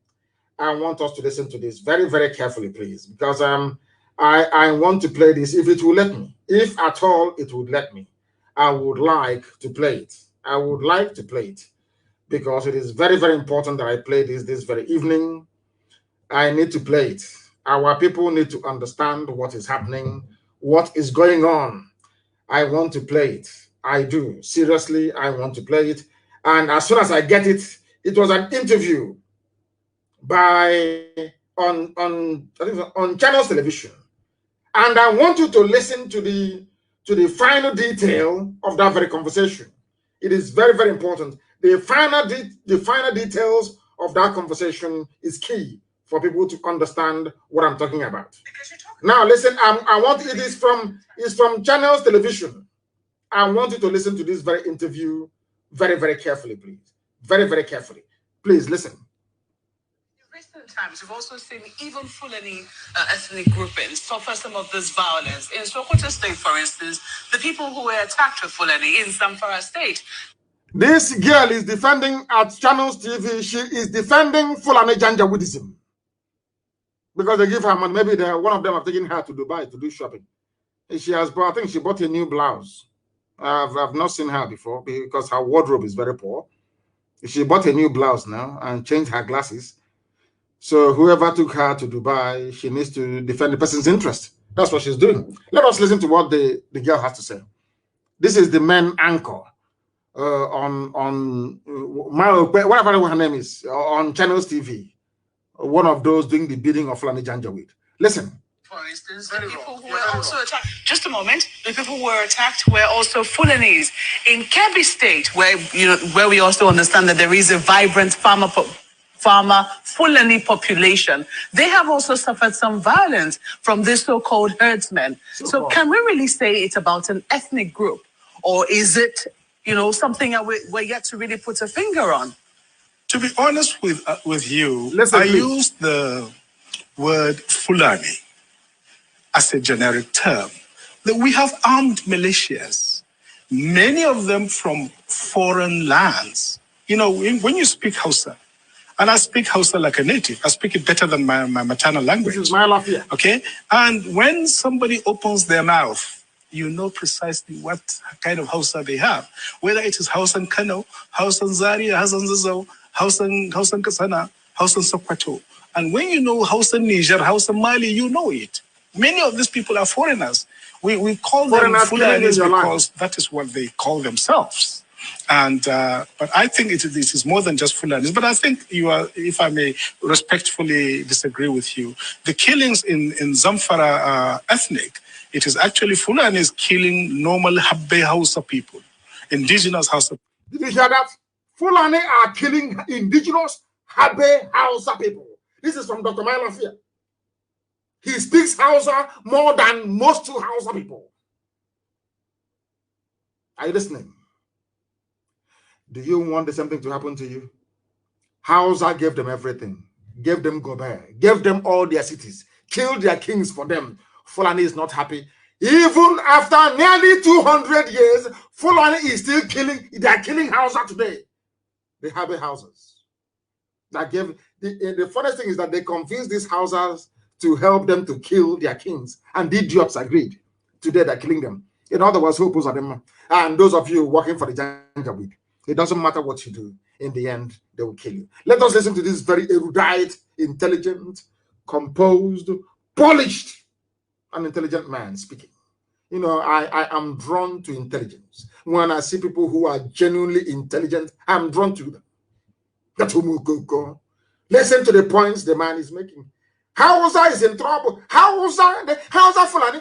I want us to listen to this very, very carefully, please, because I want to play this if it will let me. If at all it would let me, I would like to play it. I would like to play it because it is very, very important that I play this very evening. I need to play it. Our people need to understand what is happening, what is going on. I want to play it. I do. Seriously, I want to play it. And as soon as I get it, it was an interview on Channels Television, and I want you to listen to the final detail of that very conversation. It is very, very important. The final details of that conversation is key for people to understand what I'm talking about. Now, listen. I want it's from Channels Television. I want you to listen to this very interview very, very carefully, please. Very, very carefully. Please listen. Recent times, we've also seen even Fulani ethnic groupings suffer some of this violence. In Sokoto State, for instance, the people who were attacked with Fulani in Zamfara State. This girl is defending at Channels TV. She is defending Fulani Janjaweedism because they give her money. Maybe one of them have taken her to Dubai to do shopping. She has bought, I think she bought a new blouse. I've not seen her before because her wardrobe is very poor. She bought a new blouse now and changed her glasses. So whoever took her to Dubai, she needs to defend the person's interest. That's what she's doing. Let us listen to what the girl has to say. This is the main anchor on whatever her name is, on Channels TV. One of those doing the bidding of Fulani Janjaweed. Listen. For instance, the people who were also attacked. Just a moment. The people who were attacked were also Fulanis in Kebbi State, where we also understand that there is a vibrant farmer Fulani population. They have also suffered some violence from this so-called herdsmen. So can we really say it's about an ethnic group, or is it, something that we're yet to really put a finger on? To be honest with you, Listen, I please. use the word Fulani as a generic term. That we have armed militias, many of them from foreign lands. When you speak Hausa, and I speak Hausa like a native, I speak it better than my maternal language. This is my life here. Okay? And when somebody opens their mouth, you know precisely what kind of Hausa they have. Whether it is Hausan Kano, Hausan Zaria, Hausan Zazzau, Hausan Katsina, Hausan Sokoto. And when you know Hausan Niger, Hausan Mali, you know it. Many of these people are foreigners. We call them Fulanis because that is what they call themselves. And but I think it is more than just Fulanis. But I think you are, if I may respectfully disagree with you, the killings in Zamfara ethnic, it is actually Fulanis killing normal Habbe Hausa people, indigenous Hausa. Did you hear that? Fulani are killing indigenous Habbe Hausa people. This is from Dr. Mailafia. He speaks Hausa more than most Hausa people. Are you listening? Do you want the same thing to happen to you? Hausa gave them everything. Gave them Gobert. Gave them all their cities. Killed their kings for them. Fulani is not happy. Even after nearly 200 years, Fulani is still killing. They are killing Hausa today. They have houses. That gave the funniest thing is that they convinced these Hausas to help them to kill their kings. And the idiots agreed. Today they're killing them. In other words, who pulls on them? And those of you working for the Janjaweed, it doesn't matter what you do. In the end, they will kill you. Let us listen to this very erudite, intelligent, composed, polished, and intelligent man speaking. You know, I am drawn to intelligence. When I see people who are genuinely intelligent, I'm drawn to them. Listen to the points the man is making. Hausa is in trouble. Hausa Fulani.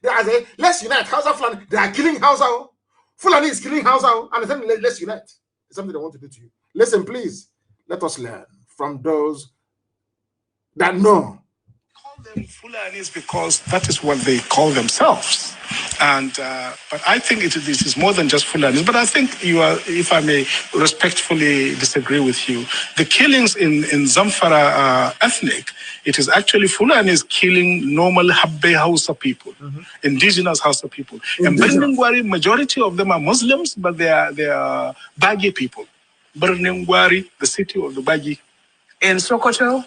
They are saying, let's unite. Hausa Fulani. They are killing Hausa. Fulani is killing Hausa. And then let's unite. It's something they want to do to you. Listen, please. Let us learn from those that know. Call them Fulanis because that is what they call themselves. And but I think it is more than just Fulanis. But I think you are, if I may respectfully disagree with you, the killings in Zamfara ethnic, it is actually Fulanis killing normal Habbe Hausa people, indigenous Hausa people. And Birningwari, majority of them are Muslims, but they are Bagi people. Birningwari, the city of the Bagi. In Sokoto?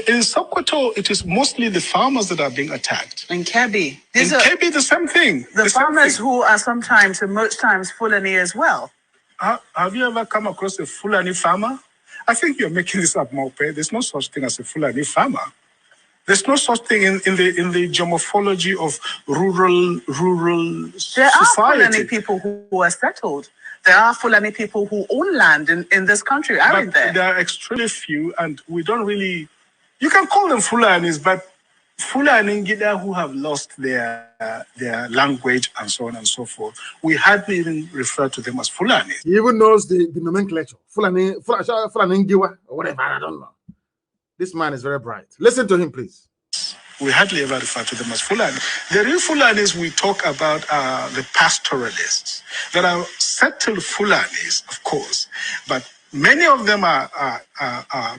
In Sokoto, it is mostly the farmers that are being attacked. In Kebbi? In Kebbi, the same thing. The farmers who are sometimes, and most times, Fulani as well. Have you ever come across a Fulani farmer? I think you're making this up, Mope. There's no such thing as a Fulani farmer. There's no such thing in the geomorphology of rural society. There are Fulani people who are settled. There are Fulani people who own land in this country, aren't there? There are extremely few, and we don't really... You can call them Fulanis, but Fulani Ngida who have lost their language and so on and so forth, we hardly even refer to them as Fulani. He even knows the nomenclature. Fulani Ngiwa, or whatever, I don't know. This man is very bright. Listen to him, please. We hardly ever refer to them as Fulani. The real Fulanis we talk about are the pastoralists. There are settled Fulanis, of course, but many of them are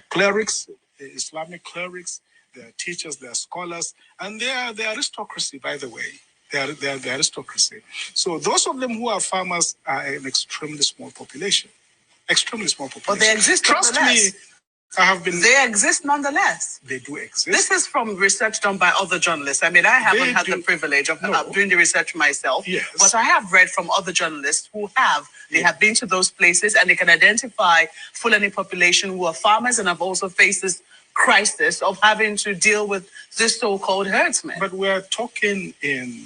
clerics, Islamic clerics, they are teachers, they are scholars, and they are the aristocracy, by the way. They are the aristocracy. So those of them who are farmers are an extremely small population. Extremely small population. But they exist. Trust me, They exist nonetheless. They do exist. This is from research done by other journalists. I mean, I haven't had the privilege of doing the research myself. Yes. But I have read from other journalists who have. They have been to those places and they can identify Fulani population who are farmers and have also faced this crisis of having to deal with this so-called herdsmen. But we're talking in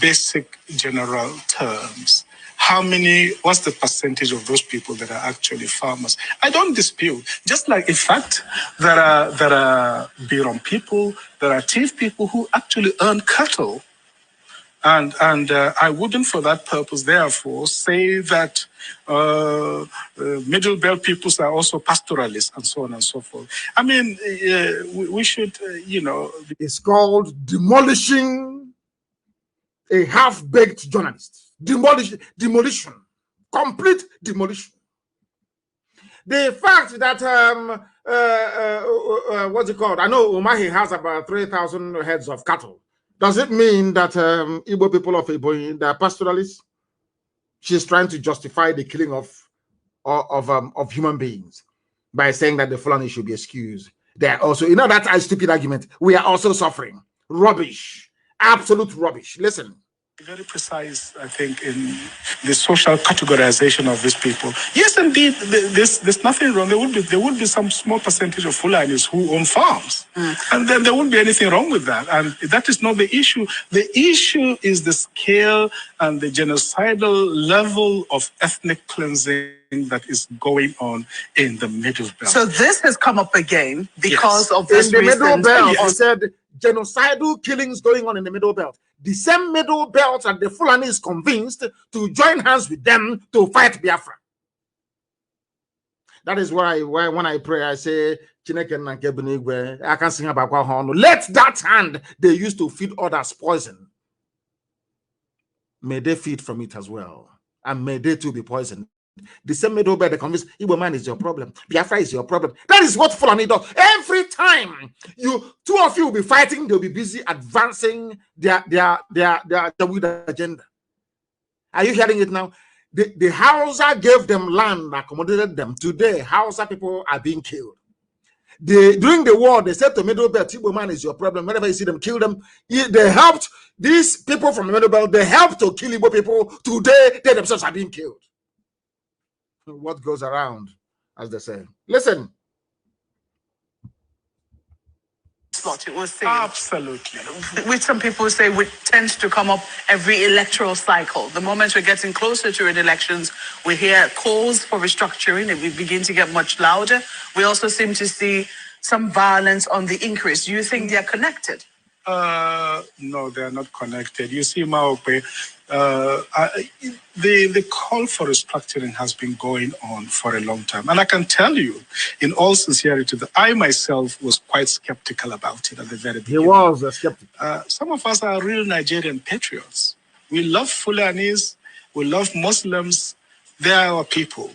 basic general terms. What's the percentage of those people that are actually farmers? I don't dispute. Just like, in fact, there are Biron people, there are Tiv people who actually earn cattle. And I wouldn't, for that purpose, therefore, say that Middle Belt peoples are also pastoralists and so on and so forth. I mean, we should, It's called demolishing a half-baked journalist. Demolition. Complete demolition. The fact that, what's it called? I know Umahi has about 3,000 heads of cattle. Does it mean that Igbo people of Igbo, they are pastoralists? She's trying to justify the killing of human beings by saying that the Fulani should be excused. They are also, that stupid argument. We are also suffering. Rubbish. Absolute rubbish. Listen. Very precise, I think, in the social categorization of these people. Yes, indeed, there's nothing wrong. There would be some small percentage of Fulanis who own farms, and then there wouldn't be anything wrong with that. And that is not the issue. The issue is the scale and the genocidal level of ethnic cleansing that is going on in the Middle Belt. So this has come up again because of this in the Middle Belt. Yes. I said genocidal killings going on in the Middle Belt. The same Middle Belt that the Fulani is convinced to join hands with them to fight Biafra. That is why when I pray, I say, I can sing about let that hand they used to feed others poison. May they feed from it as well. And may they too be poisoned. The same Middle Belt, they convince Igbo man is your problem. Biafra is your problem. That is what Fulani does. Every time two of you will be fighting, they'll be busy advancing their agenda. Are you hearing it now? The Hausa gave them land, accommodated them. Today, Hausa people are being killed. During the war, they said to Middle Belt, Igbo man is your problem. Whenever you see them, kill them. They helped these people from the Middle Belt. They helped to kill Igbo people. Today, they themselves are being killed. What goes around, as they say. Listen. It was saying, absolutely. Which some people say tends to come up every electoral cycle. The moment we're getting closer to an elections, we hear calls for restructuring and we begin to get much louder. We also seem to see some violence on the increase. Do you think they're connected? No, they are not connected. You see, Maokwe, the call for restructuring has been going on for a long time. And I can tell you, in all sincerity, that I myself was quite skeptical about it at the very beginning. He was a skeptic. Some of us are real Nigerian patriots. We love Fulanis. We love Muslims. They are our people.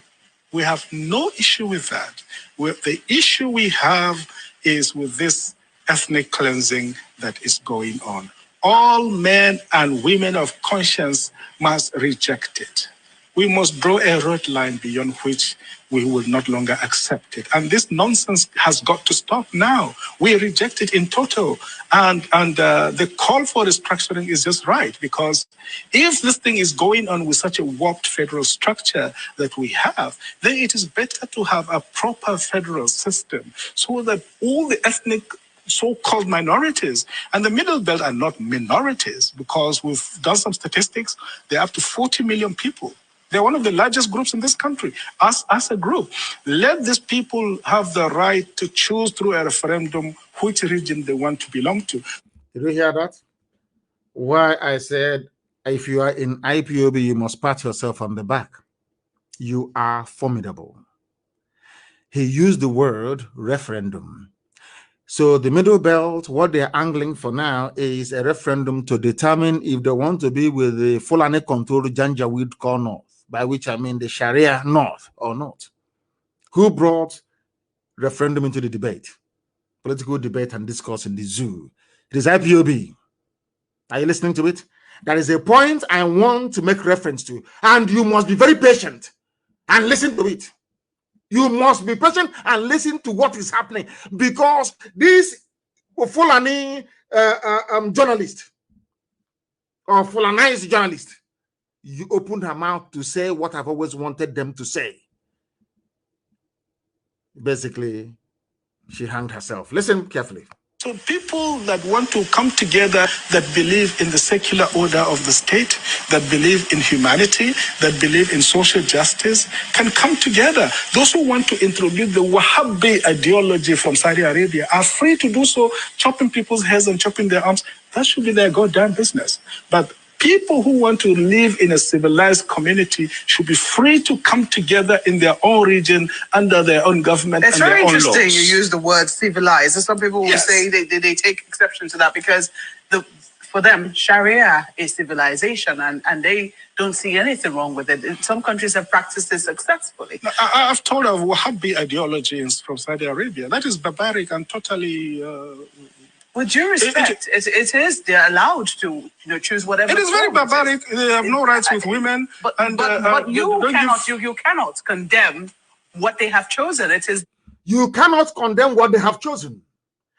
We have no issue with that. The issue we have is with this ethnic cleansing that is going on. All men and women of conscience must reject it. We must draw a red line beyond which we will not longer accept it. And this nonsense has got to stop now. We reject it in total. And the call for restructuring is just right, because if this thing is going on with such a warped federal structure that we have, then it is better to have a proper federal system so that all the ethnic so-called minorities, and the Middle Belt are not minorities, because we've done some statistics, they're up to 40 million people. They're one of the largest groups in this country. As a group, let these people have the right to choose through a referendum which region they want to belong to. Did you hear that? Why I said, if you are in IPOB, you must pat yourself on the back. You are formidable. He used the word referendum. So the Middle Belt, what they're angling for now is a referendum to determine if they want to be with the Fulani-controlled Janjaweed core north, by which I mean the Sharia north or not. Who brought referendum into the debate? Political debate and discourse in the zoo. It is IPOB. Are you listening to it? That is a point I want to make reference to. And you must be very patient and listen to it. You must be patient and listen to what is happening, because this Fulani journalist or Fulanized journalist, you opened her mouth to say what I've always wanted them to say. Basically, she hanged herself. Listen carefully. So people that want to come together, that believe in the secular order of the state, that believe in humanity, that believe in social justice, can come together. Those who want to introduce the Wahhabi ideology from Saudi Arabia are free to do so, chopping people's heads and chopping their arms. That should be their goddamn business. But people who want to live in a civilized community should be free to come together in their own region under their own government and their own laws. It's very interesting you use the word civilized. Some people will say they take exception to that, because for them, Sharia is civilization, and they don't see anything wrong with it. Some countries have practiced it successfully. I've told of Wahhabi ideology from Saudi Arabia. That is barbaric and totally... with due respect, it is. They're allowed to choose whatever. It is very barbaric. They have no rights with women. But you cannot condemn what they have chosen. It is. You cannot condemn what they have chosen.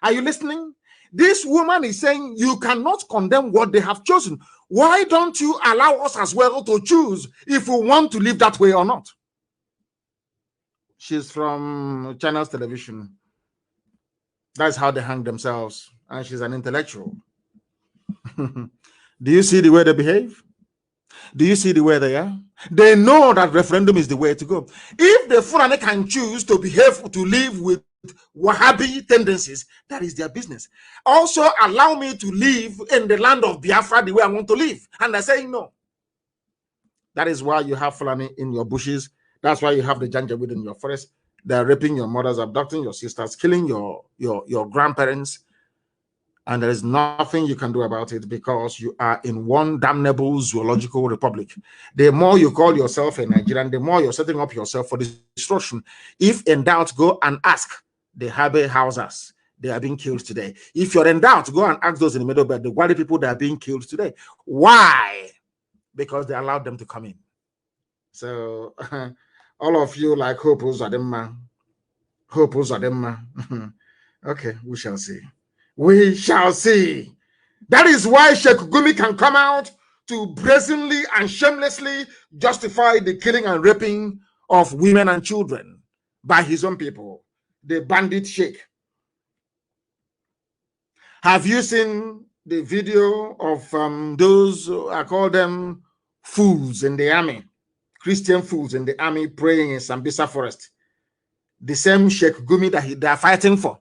Are you listening? This woman is saying you cannot condemn what they have chosen. Why don't you allow us as well to choose if we want to live that way or not? She's from Channels Television. That's how they hang themselves. And she's an intellectual. Do you see the way they behave? Do you see the way they are? They know that referendum is the way to go. If the Fulani can choose to behave, to live with Wahhabi tendencies, that is their business. Also, allow me to live in the land of Biafra the way I want to live. And they're saying no. That is why you have Fulani in your bushes. That's why you have the Janjaweed in your forest. They're raping your mothers, abducting your sisters, killing your grandparents. And there is nothing you can do about it because you are in one damnable zoological republic. The more you call yourself a Nigerian, the more you're setting up yourself for destruction. If in doubt, go and ask the Habe Hausas. They are being killed today. If you're in doubt, go and ask those in the middle belt, the Wadi people that are being killed today. Why? Because they allowed them to come in. So all of you like Hope Uzadema. Hope Uzadema. Okay, we shall see. We shall see. That is why Sheikh Gumi can come out to brazenly and shamelessly justify the killing and raping of women and children by his own people, the bandit Sheikh. Have you seen the video of those, I call them fools in the army, Christian fools in the army praying in Sambisa forest? The same Sheikh Gumi that they are fighting for.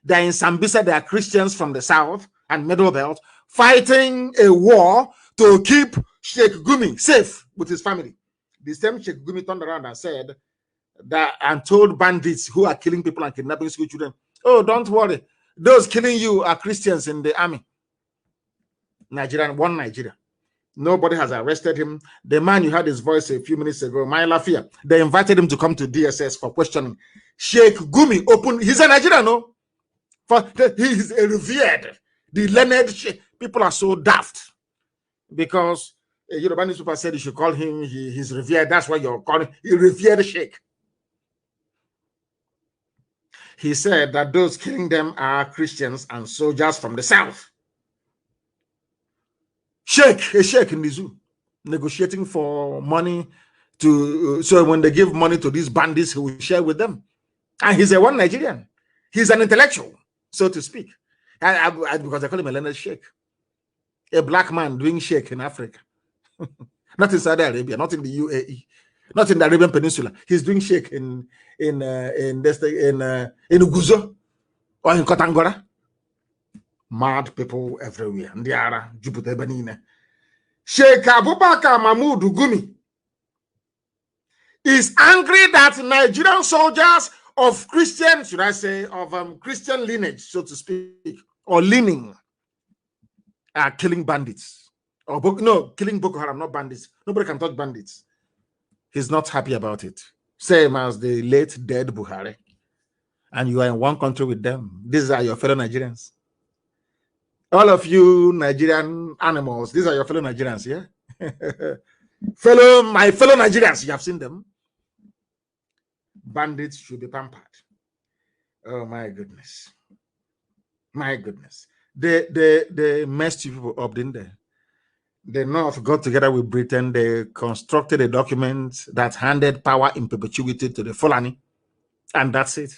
They're in Sambisa, they are Christians from the south and middle belt fighting a war to keep Sheikh Gumi safe with his family. The same Sheikh Gumi turned around and said that and told bandits who are killing people and kidnapping school children, oh, don't worry, those killing you are Christians in the army. Nigerian, one Nigeria. Nobody has arrested him. The man you heard his voice a few minutes ago, my Lafia, they invited him to come to DSS for questioning. Sheikh Gumi opened, he's a Nigerian, no? For he is a revered, the learned Sheikh. People are so daft because a Yoruba newspaper said you should call him, he's revered. That's why you're calling him revered Sheikh. He said that those killing them are Christians and soldiers from the south. Sheikh, a Sheikh in the zoo, negotiating for money to, so when they give money to these bandits, he will share with them. And he's a one Nigerian. He's an intellectual, so to speak. Because I call him a learned Sheikh. A black man doing Sheikh in Africa. Not in Saudi Arabia, not in the UAE, not in the Arabian Peninsula. He's doing Sheikh in Uguzo or in Kotangora. Mad people everywhere. Ndiara, Jupiter Benine. Sheikh Abubakar Mahmoud Gumi is angry that Nigerian soldiers of Christian, should I say, of Christian lineage, so to speak, or leaning, are killing bandits. Or no, killing Boko Haram, not bandits. Nobody can touch bandits. He's not happy about it. Same as the late dead Buhari. And you are in one country with them. These are your fellow Nigerians. All of you Nigerian animals, these are your fellow Nigerians, yeah? My fellow Nigerians, you have seen them. Bandits should be pampered. Oh my goodness. My goodness. They messed you people up, didn't they? The North got together with Britain. They constructed a document that handed power in perpetuity to the Fulani. And that's it.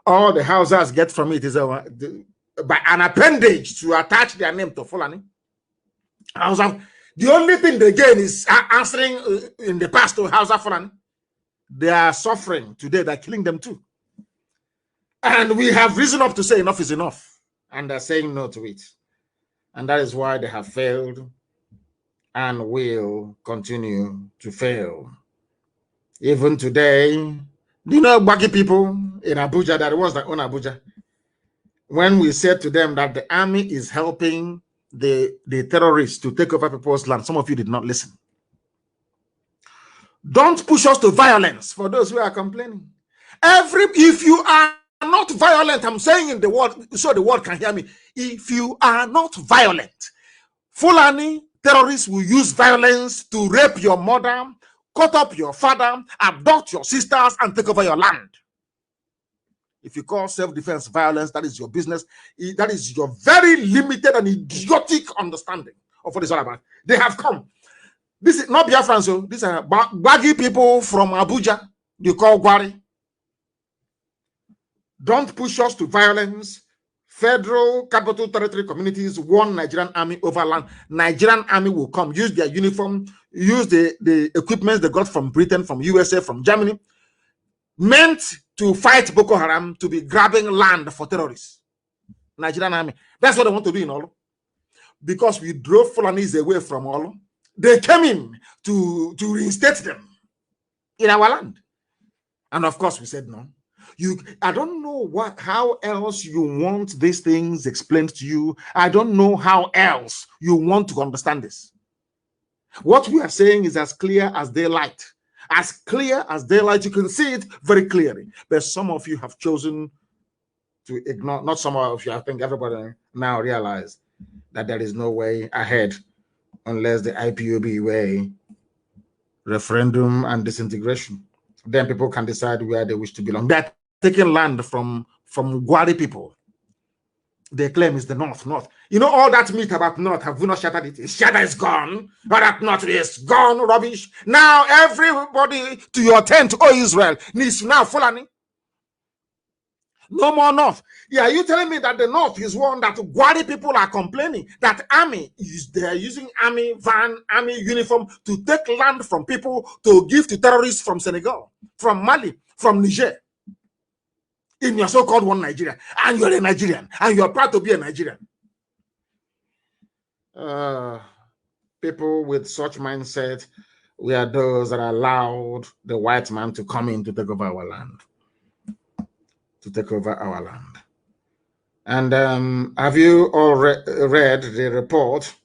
All the Hausas get from it is by an appendage to attach their name to Fulani. The only thing they gain is answering in the past to Hausa Fulani. They are suffering today. They're killing them too. And we have reason up to say enough is enough. And they're saying no to it. And that is why they have failed and will continue to fail. Even today, do you know Baki people in Abuja, that was that own Abuja? When we said to them that the army is helping the terrorists to take over people's land, some of you did not listen. Don't push us to violence for those who are complaining. If you are not violent, I'm saying in the word so the world can hear me. If you are not violent, Fulani terrorists will use violence to rape your mother, cut up your father, abduct your sisters, and take over your land. If you call self-defense violence, that is your business. That is your very limited and idiotic understanding of what it's all about. They have come. This is not Biafran, so these are baggy people from Abuja. You call Gwari. Don't push us to violence. Federal Capital Territory communities warn Nigerian army over land. Nigerian army will come, use their uniform, use the equipment they got from Britain, from USA, from Germany, meant to fight Boko Haram, to be grabbing land for terrorists. Nigerian army. That's what they want to do in Olu. Because we drove Fulanis away from Olu, they came in to reinstate them in our land. And of course, we said no. I don't know how else you want these things explained to you. I don't know how else you want to understand this. What we are saying is as clear as daylight. As clear as daylight, you can see it very clearly. But some of you have chosen to ignore, not some of you, I think everybody now realize that there is no way ahead unless the IPOB way, referendum and disintegration. Then people can decide where they wish to belong. They're taking land from Gwari people. They claim it's the North. You know all that myth about North, have we not shattered it? Shatter is gone. All that North is gone, rubbish. Now everybody to your tent, oh Israel, needs now Fulani. No more North. Yeah, you telling me that the North is one that Gwari people are complaining that army is they're using army van, army uniform to take land from people to give to terrorists from Senegal, from Mali, from Niger. In your so-called one Nigeria, and you're a Nigerian, and you're proud to be a Nigerian. People with such mindset, we are those that allowed the white man to come in to take over our land. And have you all read the report?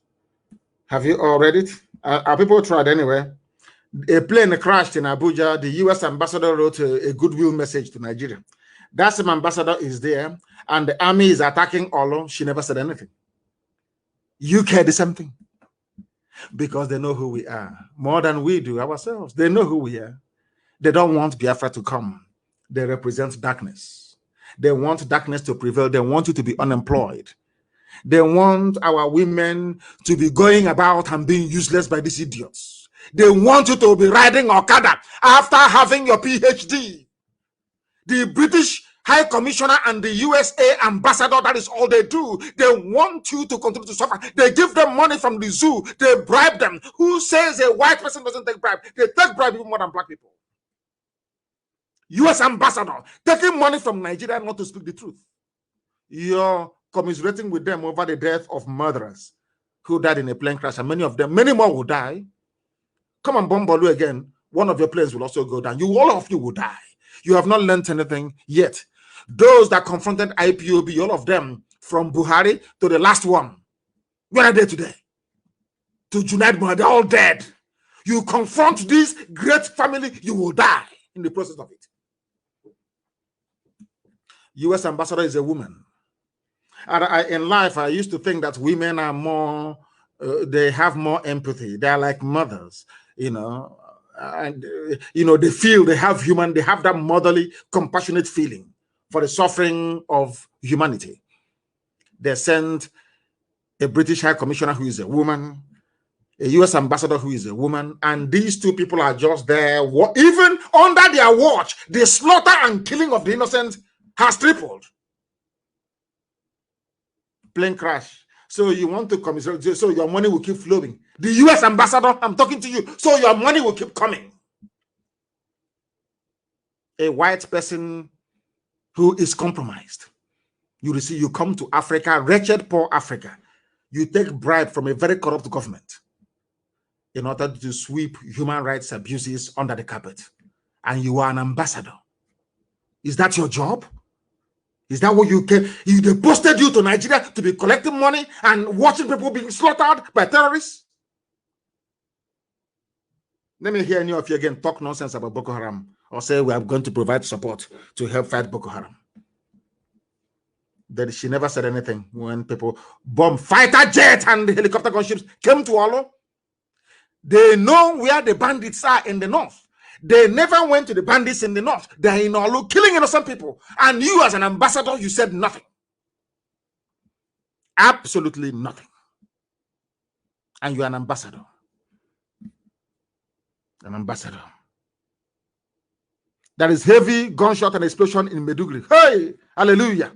Have you all read it? Are people tried anyway? A plane crashed in Abuja. The U.S. ambassador wrote a goodwill message to Nigeria. That same ambassador is there, and the army is attacking Olo. She never said anything. UK the same thing. Because they know who we are. More than we do ourselves. They know who we are. They don't want Biafra to come. They represent darkness. They want darkness to prevail. They want you to be unemployed. They want our women to be going about and being useless by these idiots. They want you to be riding Okada after having your PhD. The British High Commissioner and the USA ambassador, that is all they do. They want you to continue to suffer. They give them money from the zoo. They bribe them. Who says a white person doesn't take bribe? They take bribe even more than black people. US ambassador taking money from Nigeria not to speak the truth. You're commiserating with them over the death of murderers who died in a plane crash, and many of them, many more will die. Come and bomb Bolu again. One of your planes will also go down. All of you will die. You have not learned anything yet. Those that confronted IPOB, all of them, from Buhari to the last one, where are they today? To Junaid Buhari, they're all dead. You confront this great family, you will die in the process of it. US ambassador is a woman. And in life, I used to think that women are more, they have more empathy. They are like mothers, you know. And they feel they have that motherly, compassionate feeling for the suffering of humanity. They sent a British High Commissioner who is a woman, a US ambassador who is a woman, and these two people are just there. Even under their watch, the slaughter and killing of the innocent has tripled. Plane crash. So you want to commiserate, so your money will keep flowing. The US ambassador, I'm talking to you, so your money will keep coming. A white person who is compromised. You come to Africa, wretched, poor Africa. You take bribe from a very corrupt government in order to sweep human rights abuses under the carpet. And you are an ambassador. Is that your job? Is that what you can? They posted you to Nigeria to be collecting money and watching people being slaughtered by terrorists? Let me hear any of you again talk nonsense about Boko Haram or say we are going to provide support to help fight Boko Haram. That she never said anything when people bomb fighter jet and helicopter gunships came to Olo. They know where the bandits are in the north. They never went to the bandits in the north. They're in Olu killing innocent people. And you as an ambassador, you said nothing. Absolutely nothing. And you're an ambassador. An ambassador. There is heavy gunshot and explosion in Maiduguri. Hey, hallelujah.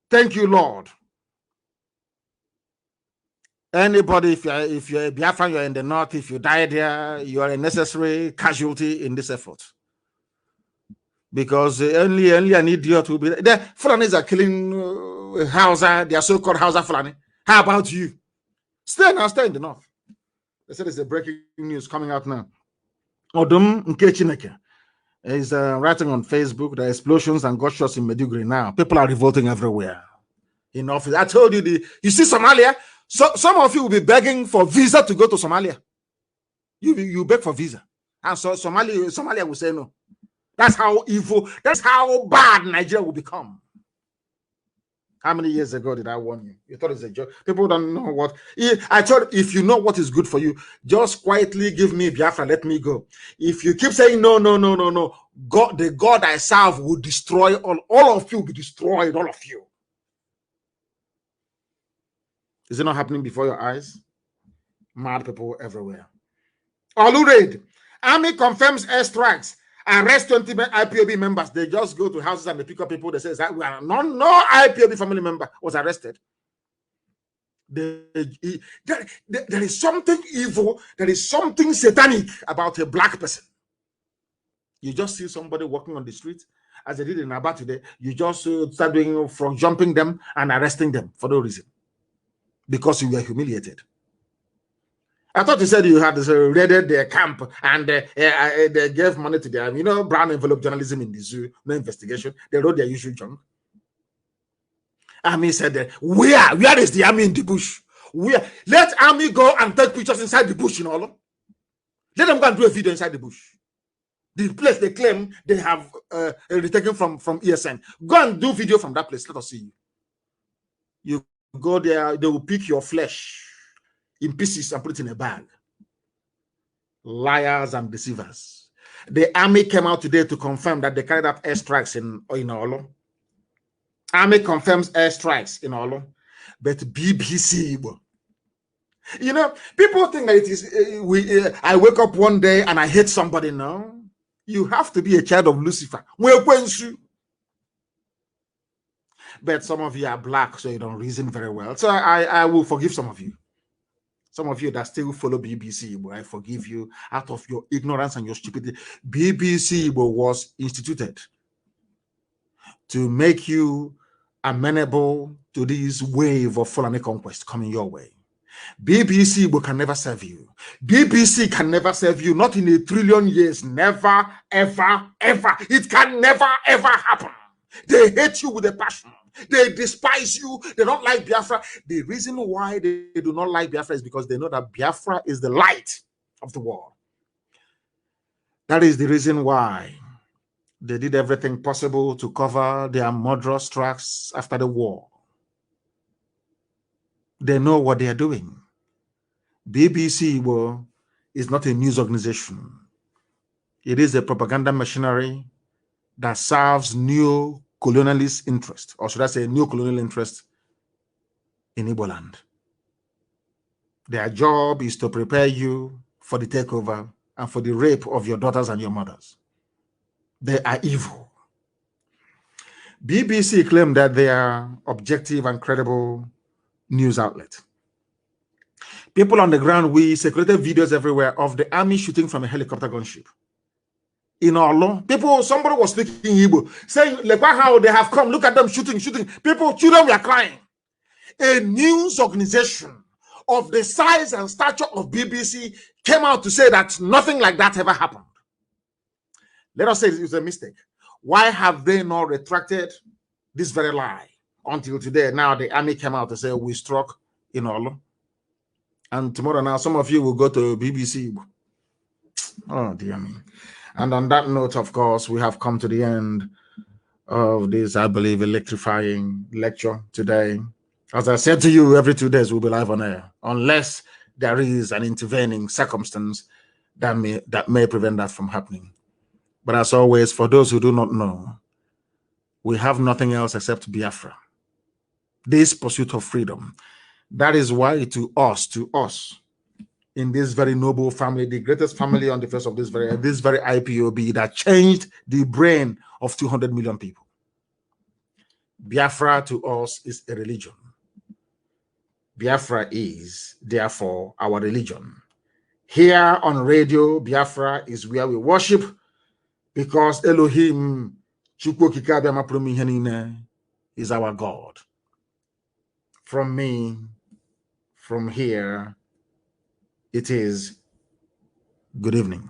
Thank you, Lord. Anybody, if you're a Biafran, you're in the north, if you die there, you are a necessary casualty in this effort. Because only an idiot will be there. The Fulanis are killing Hausa, they are so-called Hausa Fulani. How about you? Stay in the north. They said it's a breaking news coming out now. Odum Nkechineke is writing on Facebook the explosions and gunshots in Maiduguri now. People are revolting everywhere. In office, I told you, you see Somalia. So some of you will be begging for visa to go to Somalia. You beg for visa, and so Somalia will say no. That's how evil. That's how bad Nigeria will become. How many years ago did I warn you? You thought it's a joke. People don't know what. I told if you know what is good for you, just quietly give me Biafra, let me go. If you keep saying no, God, the God I serve will destroy all of you. Will be destroyed, all of you. Is it not happening before your eyes? Mad people everywhere. Olu raid. Army confirms airstrikes. Arrest 20 IPOB members. They just go to houses and they pick up people. They say that we are no IPOB family member was arrested. There is something evil. There is something satanic about a black person. You just see somebody walking on the street, as they did in Aba today. You just start doing from jumping them and arresting them for no reason. Because you were humiliated. I thought you said you had raided their camp and they gave money to them. You know, brown envelope journalism in the zoo, no investigation. They wrote their usual junk. Army said, where is the army in the bush? Let army go and take pictures inside the bush in all. Let them go and do a video inside the bush. The place they claim they have retaken from ESN. Go and do video from that place. Let us see you. You go there, they will pick your flesh in pieces and put it in a bag. Liars and deceivers. The army came out today to confirm that they carried out airstrikes in Olo. Army confirms airstrikes in Olo. But BBC, you know, people think that it is, I wake up one day and I hate somebody. No, you have to be a child of Lucifer. But some of you are black, so you don't reason very well. So I will forgive some of you. Some of you that still follow BBC, but I forgive you out of your ignorance and your stupidity. BBC was instituted to make you amenable to this wave of Fulani conquest coming your way. BBC can never serve you. BBC can never serve you, not in 1 trillion years. Never, ever, ever. It can never, ever happen. They hate you with a passion. They despise you. They don't like Biafra. The reason why they do not like Biafra is because they know that Biafra is the light of the world. That is the reason why they did everything possible to cover their murderous tracks after the war. They know what they are doing. BBC is not a news organization. It is a propaganda machinery that serves neo-colonialist interest, or should I say neo-colonial interest in Igbo land. Their job is to prepare you for the takeover and for the rape of your daughters and your mothers. They are evil. BBC claimed that they are objective and credible news outlet. People on the ground, we circulated videos everywhere of the army shooting from a helicopter gunship. In Olo, somebody was speaking Igbo, saying, look how they have come, look at them shooting. Children were crying. A news organization of the size and stature of BBC came out to say that nothing like that ever happened. Let us say it was a mistake. Why have they not retracted this very lie until today? Now the army came out to say we struck in Olo. And tomorrow now some of you will go to BBC. Oh dear me. And on that note, of course, we have come to the end of this, I believe, electrifying lecture today. As I said to you, every 2 days we'll be live on air, unless there is an intervening circumstance that may prevent that from happening. But as always, for those who do not know, we have nothing else except Biafra. This pursuit of freedom. That is why to us, in this very noble family, the greatest family on the face of this very IPOB that changed the brain of 200 million people. Biafra to us is a religion. Biafra is, therefore, our religion. Here on Radio Biafra is where we worship, because Elohim is our God. From me, from here, it is good evening.